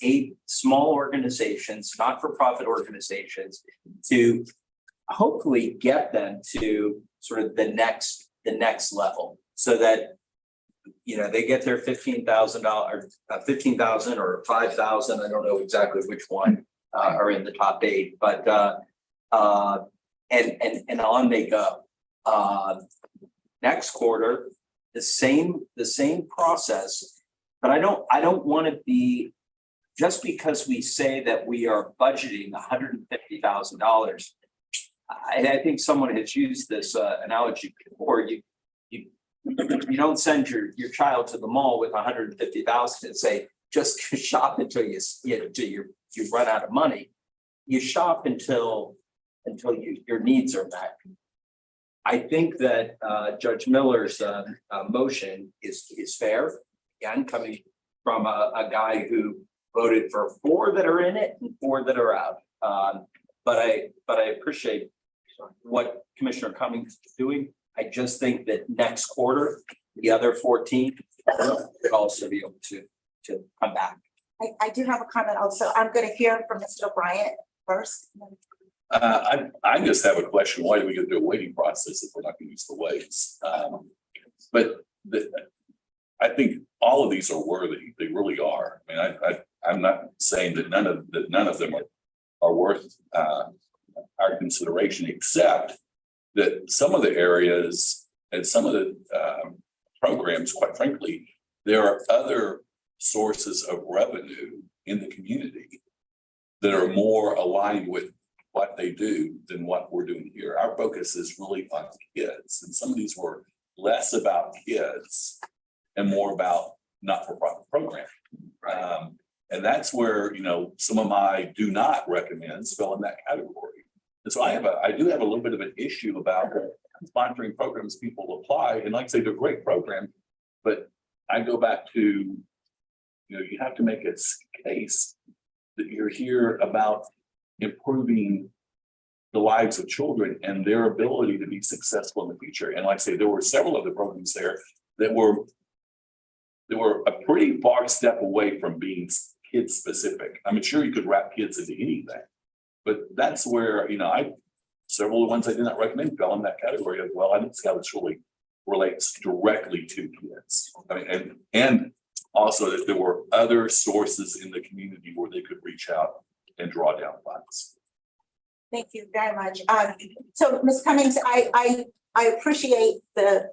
small organizations, not-for-profit organizations, to hopefully get them to sort of the next level, so that they get their $15,000 or 5,000. I don't know exactly which one are in the top 8, but and on they go. Next quarter, the same process, but I don't want to be, just because we say that we are budgeting $150,000. I think someone has used this analogy before. You don't send your child to the mall with $150,000 and say, just shop until you run out of money. You shop until your needs are met. I think that Judge Miller's motion is fair, again, coming from a guy who voted for 4 that are in it and 4 that are out. But I appreciate what Commissioner Cummings is doing. I just think that next quarter, the other 14 could also be able to come back. I do have a comment also. I'm going to hear from Mr. O'Brien first. I just have a question. Why do we get to do a waiting process if we're not going to use the waves? I think all of these are worthy. They really are. I mean, I'm not saying that none of them are worth our consideration, except that some of the areas and some of the programs, quite frankly, there are other sources of revenue in the community that are more aligned with what they do than what we're doing here. Our focus is really on kids, and some of these were less about kids and more about not-for-profit programming. And that's where, some of my do not recommends fell in that category. And so I do have a little bit of an issue about sponsoring programs people apply, and like I say, they're great programs, but I go back to, you have to make a case that you're here about improving the lives of children and their ability to be successful in the future. And like I say, there were several of the programs there that were a pretty far step away from being kid specific. I'm sure you could wrap kids into anything, but that's where, several of the ones I did not recommend fell in that category of, well, I don't see how this really relates directly to kids. I mean, and also that there were other sources in the community where they could reach out and draw down funds. Thank you very much. So Ms. Cummings, I appreciate the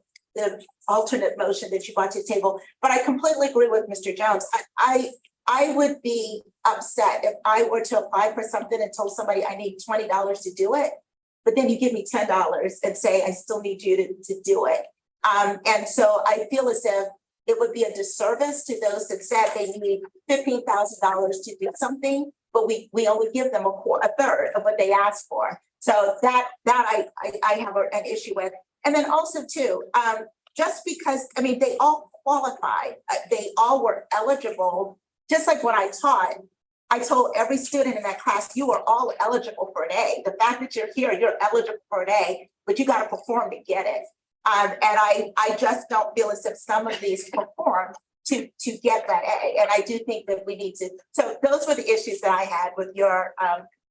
alternate motion that you brought to the table, but I completely agree with Mr. Jones. I would be upset if I were to apply for something and told somebody I need $20 to do it, but then you give me $10 and say, I still need you to do it. And so I feel as if it would be a disservice to those that said they need $15,000 to do something, but we only give them a third of what they asked for. So that I have an issue with. And then also too, just because, they all qualified, they all were eligible, just like when I taught, I told every student in that class, you are all eligible for an A. The fact that you're here, you're eligible for an A, but you got to perform to get it. And I just don't feel as if some of these perform to get that A. And I do think that we need to. So those were the issues that I had with your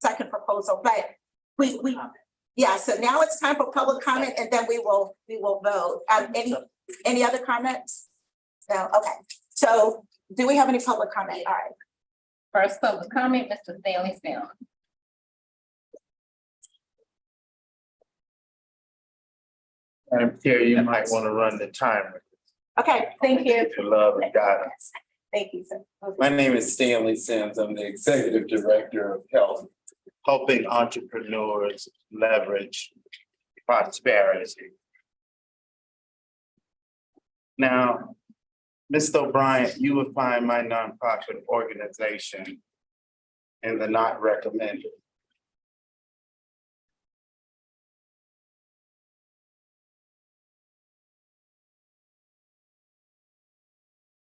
second proposal. But so now it's time for public comment, and then we will vote. Any other comments? No. Okay. So do we have any public comment? All right. First public comment, Mr. Stanley Snell. Madam Chair, you might want to run the timer. Okay, thank you. To love and guidance. Thank you, sir. My name is Stanley Sims. I'm the Executive Director of Health, helping entrepreneurs leverage prosperity. Now, Mr. O'Brien, you will find my nonprofit organization in the not recommended.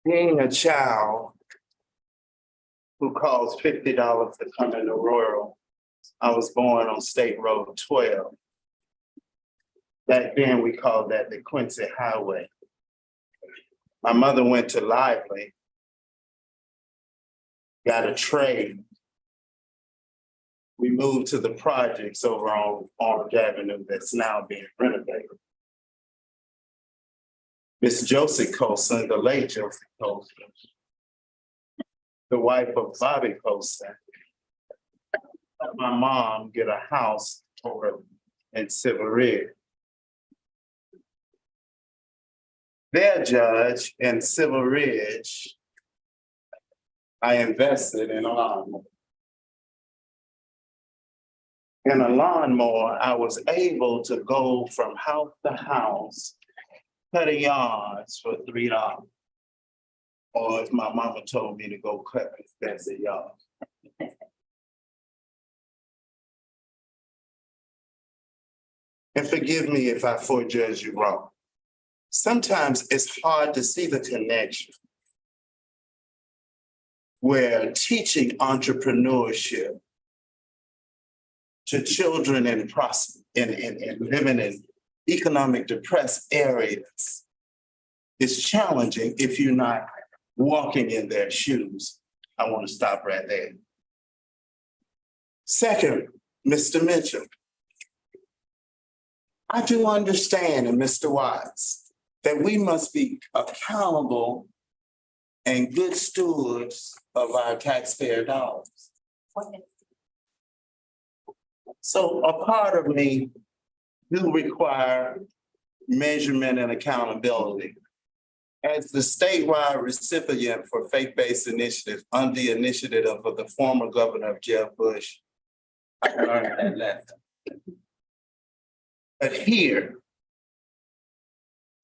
Being a child who costs $50 to come into rural, I was born on State Road 12. Back then, we called that the Quincy Highway. My mother went to Lively, got a trade. We moved to the projects over on Orange Avenue that's now being renovated. Miss Josie Colson, the late Josie Colson, the wife of Bobby Colson, helped my mom get a house over in Civil Ridge. Their judge in Civil Ridge, I invested in a lawnmower. In a lawnmower, I was able to go from house to house, cutting yards for $3. Or if my mama told me to go cut a fence a yard. And forgive me if I forejudge you wrong. Sometimes it's hard to see the connection where teaching entrepreneurship to children in living in economic depressed areas is challenging if you're not walking in their shoes. I want to stop right there. Second, Mr. Mitchell. I do understand, and Mr. Watts, that we must be accountable and good stewards of our taxpayer dollars. So a part of me do require measurement and accountability. As the statewide recipient for faith-based initiative under the initiative of the former governor of Jeb Bush, I learned that lesson. But here,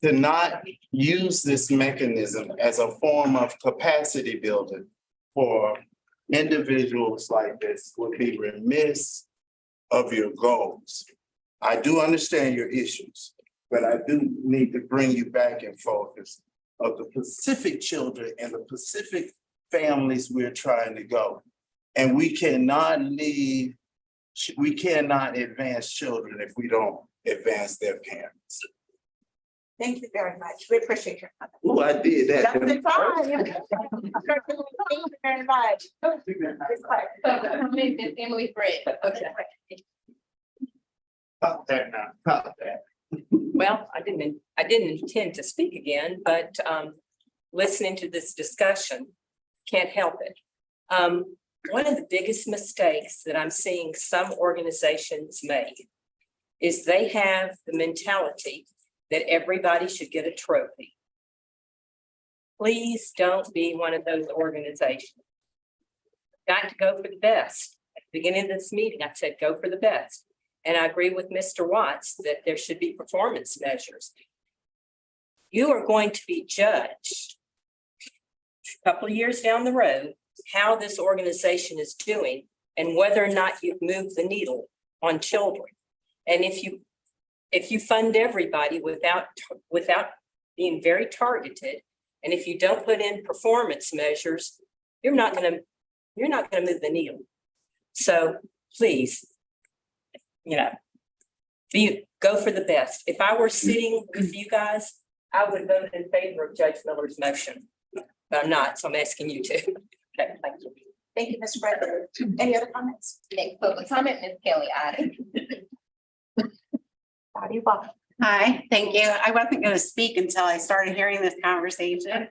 to not use this mechanism as a form of capacity building for individuals like this would be remiss of your goals. I do understand your issues, but I do need to bring you back in focus of the Pacific children and the Pacific families we're trying to go. And we cannot advance children if we don't advance their parents. Thank you very much. We appreciate your comment. Oh, I did that. That's the time. Thank you very much. Emily Fred. Okay. Stop that now, stop that. Well, I didn't intend to speak again, but listening to this discussion, can't help it. One of the biggest mistakes that I'm seeing some organizations make is they have the mentality that everybody should get a trophy. Please don't be one of those organizations. Got to go for the best. At the beginning of this meeting, I said, go for the best. And I agree with Mr. Watts that there should be performance measures. You are going to be judged a couple of years down the road, how this organization is doing and whether or not you've moved the needle on children. And if you fund everybody without being very targeted, and if you don't put in performance measures, you're not gonna move the needle. So please, go for the best. If I were sitting with you guys, I would vote in favor of Judge Miller's motion, but I'm not, so I'm asking you to. Okay, thank you. Thank you, Ms. Fred. Any other comments? Next public comment, Ms. Kelly Ida. Bobby, welcome. Hi, thank you. I wasn't going to speak until I started hearing this conversation.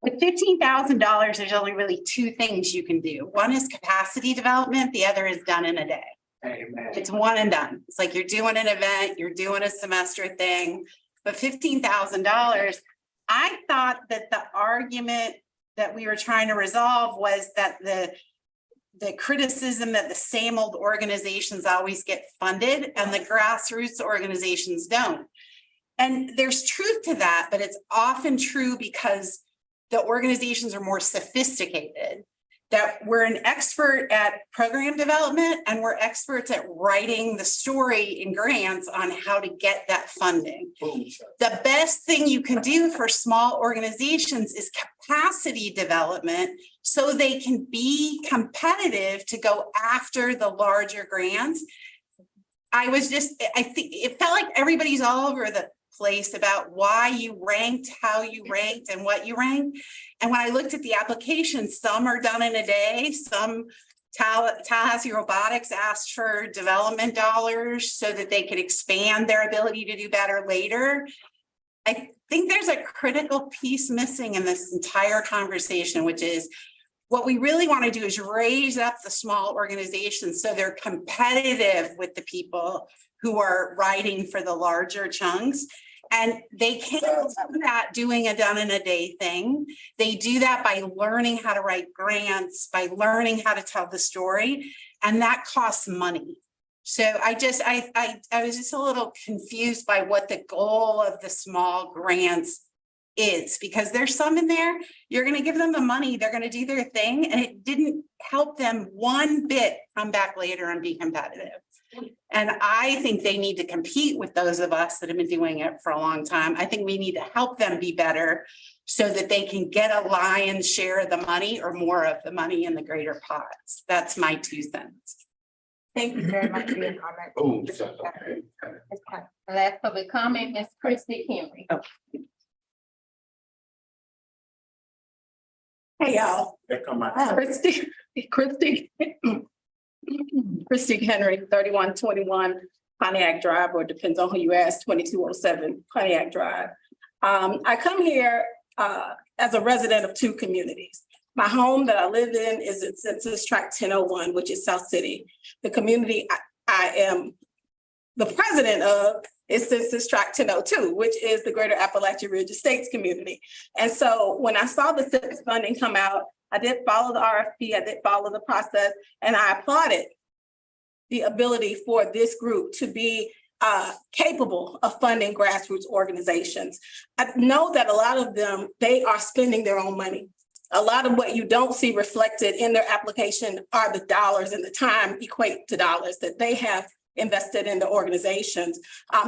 With $15,000, there's only really two things you can do. One is capacity development. The other is done in a day. Amen. It's one and done. It's like you're doing an event, you're doing a semester thing, but $15,000, I thought that the argument that we were trying to resolve was that the criticism that the same old organizations always get funded and the grassroots organizations don't. And there's truth to that, but it's often true because the organizations are more sophisticated, that we're an expert at program development and we're experts at writing the story in grants on how to get that funding. The best thing you can do for small organizations is capacity development so they can be competitive to go after the larger grants. I think it felt like everybody's all over the place about why you ranked, how you ranked, and what you ranked. And when I looked at the applications, some are done in a day, some Tallahassee Robotics asked for development dollars so that they could expand their ability to do better later. I think there's a critical piece missing in this entire conversation, which is what we really want to do is raise up the small organizations so they're competitive with the people who are writing for the larger chunks. And they can't do that doing a done in a day thing. They do that by learning how to write grants, by learning how to tell the story, and that costs money. So I was just a little confused by what the goal of the small grants is, because there's some in there, you're going to give them the money, they're going to do their thing, and it didn't help them one bit come back later and be competitive. And I think they need to compete with those of us that have been doing it for a long time. I think we need to help them be better so that they can get a lion's share of the money or more of the money in the greater pots. That's my 2 cents. Thank you very much for your comment. Oh, Last public comment, Ms. Christie Henry. Hey, y'all. Christy Henry, 3121 Pontiac Drive, or depends on who you ask, 2207 Pontiac Drive. I come here as a resident of 2 communities. My home that I live in is in Census Tract 1001, which is South City. The community I am the president of is Census Tract 1002, which is the Greater Appalachian Ridge Estates community. And so when I saw the CSC funding come out, I did follow the RFP, I did follow the process, and I applauded the ability for this group to be capable of funding grassroots organizations. I know that a lot of them, they are spending their own money. A lot of what you don't see reflected in their application are the dollars, and the time equate to dollars that they have invested in the organizations.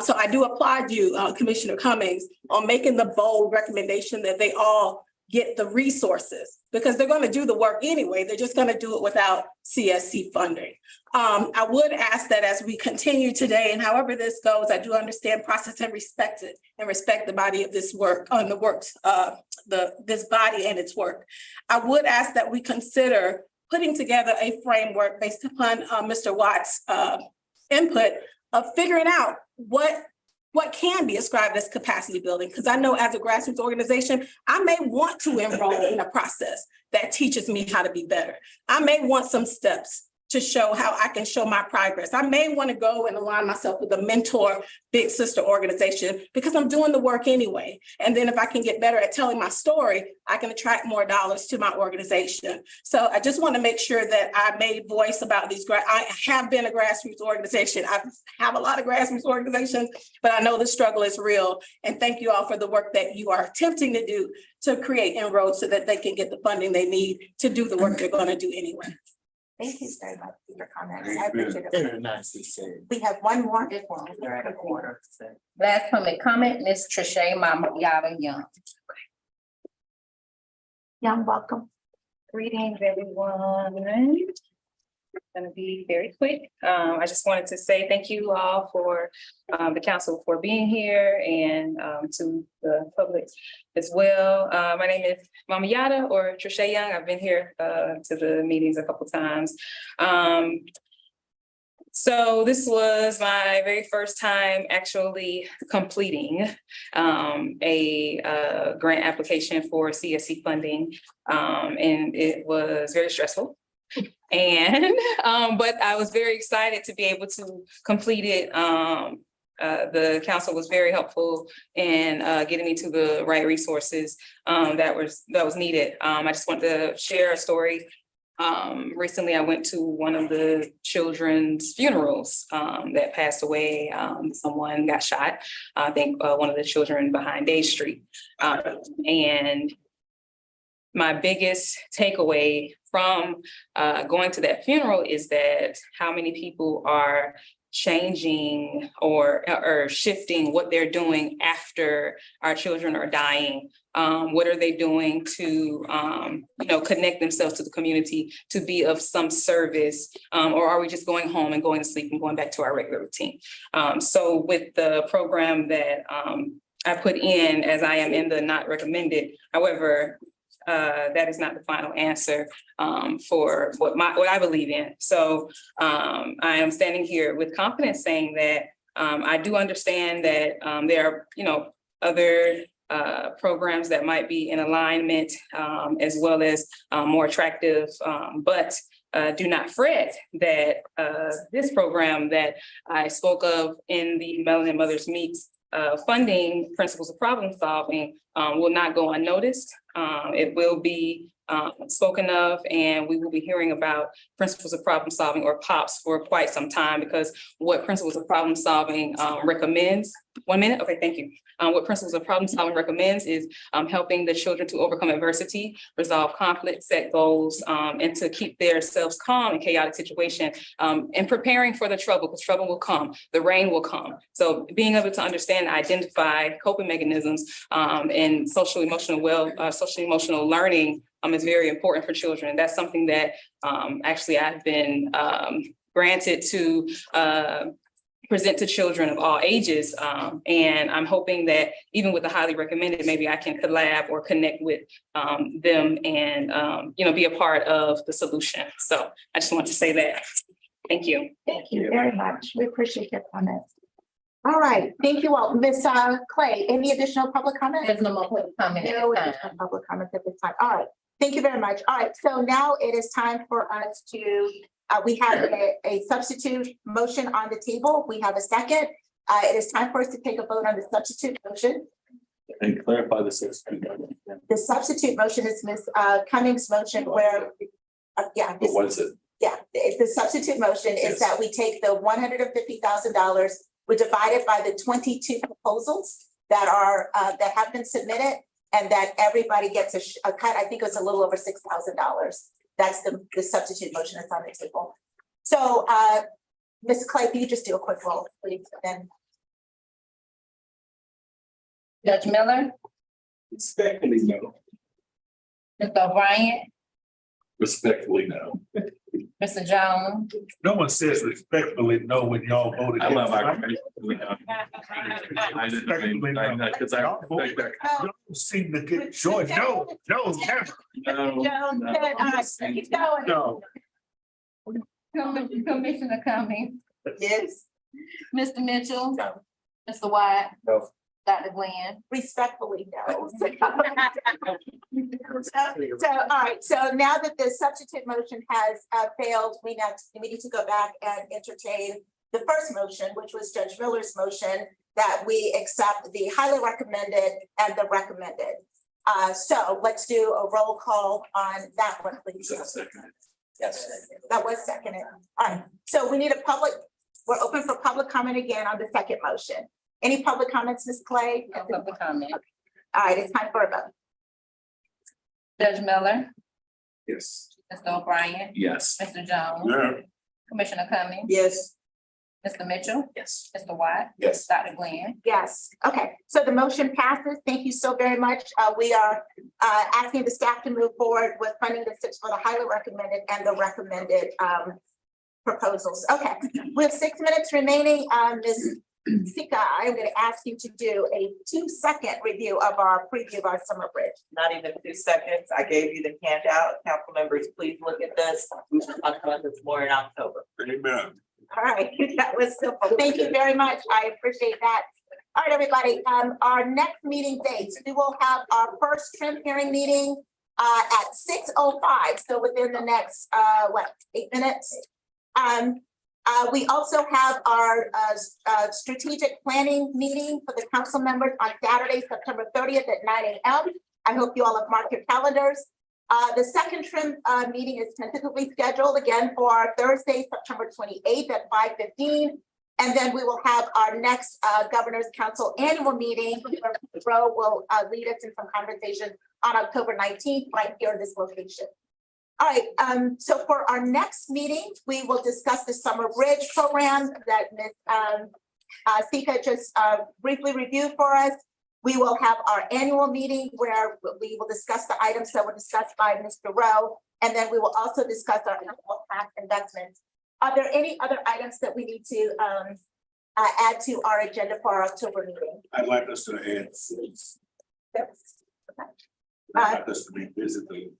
So I do applaud you, Commissioner Cummings, on making the bold recommendation that they all get the resources, because they're going to do the work anyway. They're just going to do it without CSC funding. I would ask that as we continue today, and however this goes, I do understand, process, and respect it, and respect the body of this work on the works, this body and its work. I would ask that we consider putting together a framework based upon Mr. Watt's input of figuring out what can be ascribed as capacity building. Because I know as a grassroots organization, I may want to enroll in a process that teaches me how to be better. I may want some steps to show how I can show my progress. I may want to go and align myself with a mentor, big sister organization, because I'm doing the work anyway. And then if I can get better at telling my story, I can attract more dollars to my organization. So I just want to make sure that I made voice about these. I have been a grassroots organization. I have a lot of grassroots organizations, but I know the struggle is real. And thank you all for the work that you are attempting to do to create inroads so that they can get the funding they need to do the work they're going to do anyway. Thank you very much for your comments. I appreciate it. Very nicely said. We have one more. Last public comment, Ms. Trisha Yada Young. Young, welcome. Greetings, everyone. Gonna be very quick. I just wanted to say thank you all for the council for being here, and to the public as well. My name is Mama Yada, or Trisha Young. I've been here to the meetings a couple times. So this was my very first time actually completing a grant application for CSC funding, and it was very stressful. And but I was very excited to be able to complete it. The council was very helpful in getting me to the right resources that was needed. I just want to share a story. Recently, I went to one of the children's funerals that passed away. Someone got shot. I think one of the children behind Day Street. And my biggest takeaway from going to that funeral is that how many people are changing or shifting what they're doing after our children are dying. What are they doing to connect themselves to the community, to be of some service, or are we just going home and going to sleep and going back to our regular routine? So with the program that I put in, as I am in the not recommended, however, that is not the final answer for what I believe in. So I am standing here with confidence saying that I do understand that there are, other programs that might be in alignment, as well as more attractive. But do not fret that this program that I spoke of in the Melanin Mothers Meets funding principles of problem solving will not go unnoticed. It will be spoken of, and we will be hearing about principles of problem solving, or POPs, for quite some time, because what principles of problem solving recommends. 1 minute, okay, thank you. What principles of problem solving recommends is helping the children to overcome adversity, resolve conflict, set goals, and to keep themselves calm in chaotic situation, and preparing for the trouble, because trouble will come, the rain will come. So being able to understand, identify coping mechanisms, and social emotional learning is very important for children. That's something that actually I've been granted to present to children of all ages. And I'm hoping that even with the highly recommended, maybe I can collab or connect with them and, be a part of the solution. So I just want to say that. Thank you. Thank you very much. We appreciate your comments. All right, thank you all. Ms. Clay, any additional public comments? There's no more public comment at No this time. additional public comments at this time. All right, thank you very much. All right, so now it is time for us to, we have a substitute motion on the table. We have a second. It is time for us to take a vote on the substitute motion. And clarify the substitute. The substitute motion is Ms. Cummings' motion where, But what is it? yeah, the substitute motion is that we take the $150,000, we divide it by the 22 proposals that are, that have been submitted, and that everybody gets a cut. I think it was a little over $6,000. That's the substitute motion that's on the table. So, Ms. Clay, can you just do a quick roll, please? Then Judge Miller, Respectfully, no. Mr. O'Brien, Respectfully, no. Mr. Jones. No one says respectfully no when y'all voted. I love our. Y'all seem to get joy. No, never. Jones, good. Keep going. No. Commissioner Cummings, Yes. Mr. Mitchell, Mr. White. No. Dr. Glenn. Respectfully, no. So, all right, so now that the substitute motion has failed, we need to go back and entertain the first motion, which was Judge Miller's motion, that we accept the highly recommended and the recommended. So let's do a roll call on that one, please. Yes. That was seconded. All right, so we need we're open for public comment again on the second motion. Any public comments, Ms. Clay? No public comment. All right, it's time for a vote. Judge Miller, Yes. Mr. O'Brien, Yes. Mr. Jones, Yeah. Commissioner Cummings, Yes. Mr. Mitchell, Yes. Mr. White, Yes. Dr. Glenn. Yes, okay, so the motion passes. Thank you so very much. We are asking the staff to move forward with funding the six for the highly recommended and the recommended proposals. Okay, we have 6 minutes remaining. Ms. Sika, I'm going to ask you to do a 2-second review of our preview of our summer bridge. Not even 2 seconds. I gave you the handout. Council members, please look at this. We should talk about this more in October. Amen. All right, that was simple. Thank you very much. I appreciate that. All right, everybody, our next meeting dates, we will have our first trim hearing meeting at 6:05, so within the next 8 minutes. We also have our strategic planning meeting for the council members on Saturday, September 30th at 9 a.m. I hope you all have marked your calendars. The second trim meeting is tentatively scheduled again for Thursday, September 28th at 5:15. And then we will have our next Governor's Council annual meeting. Roe will lead us in some conversation on October 19th, right here in this location. All right, so for our next meeting, we will discuss the summer bridge program that Ms. Sika just briefly reviewed for us. We will have our annual meeting where we will discuss the items that were discussed by Mr. Rowe, and then we will also discuss our annual tax investments. Are there any other items that we need to add to our agenda for our October meeting? I'd like us to add. I'd like us to revisit the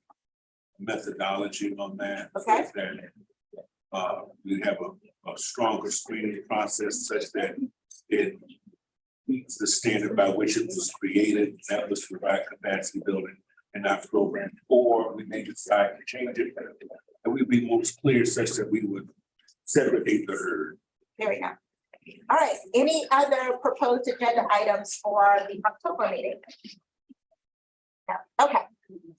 methodology on that. Okay. That we have a stronger screening process such that it meets the standard by which it was created, and that was to provide capacity building and not program, or we may decide to change it. And we'd be most clear such that we would segregate the herd. There we go. All right, any other proposed agenda items for the October meeting? No. Okay,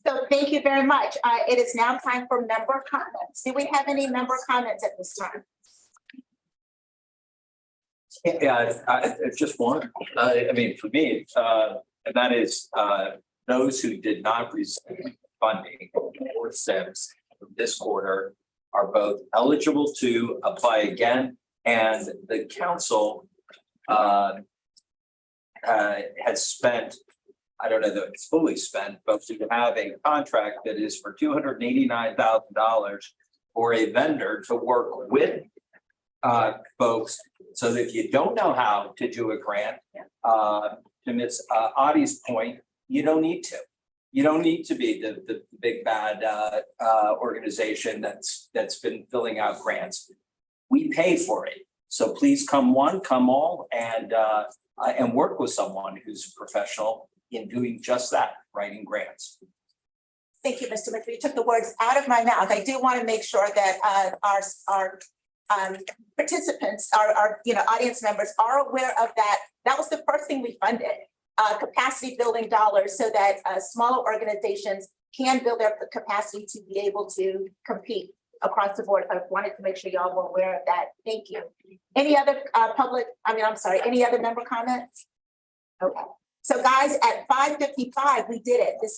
so thank you very much. It is now time for member comments. Do we have any member comments at this time? Yeah, I just one, I mean, for me, and that is, those who did not receive funding or SIMs this quarter are both eligible to apply again, and the council has spent, I don't know that it's fully spent, but we have a contract that is for $289,000 for a vendor to work with folks, so that if you don't know how to do a grant, to Ms. Audie's point, you don't need to. You don't need to be the big bad organization that's been filling out grants. We pay for it. So please come one, come all, and work with someone who's professional in doing just that, writing grants. Thank you, Mr. McPhee. You took the words out of my mouth. I do want to make sure that our participants, our audience members are aware of that. That was the first thing we funded, capacity building dollars, so that smaller organizations can build their capacity to be able to compete across the board. I wanted to make sure y'all were aware of that. Thank you. Any other any other member comments? Okay. So guys, at 5:55, we did it. This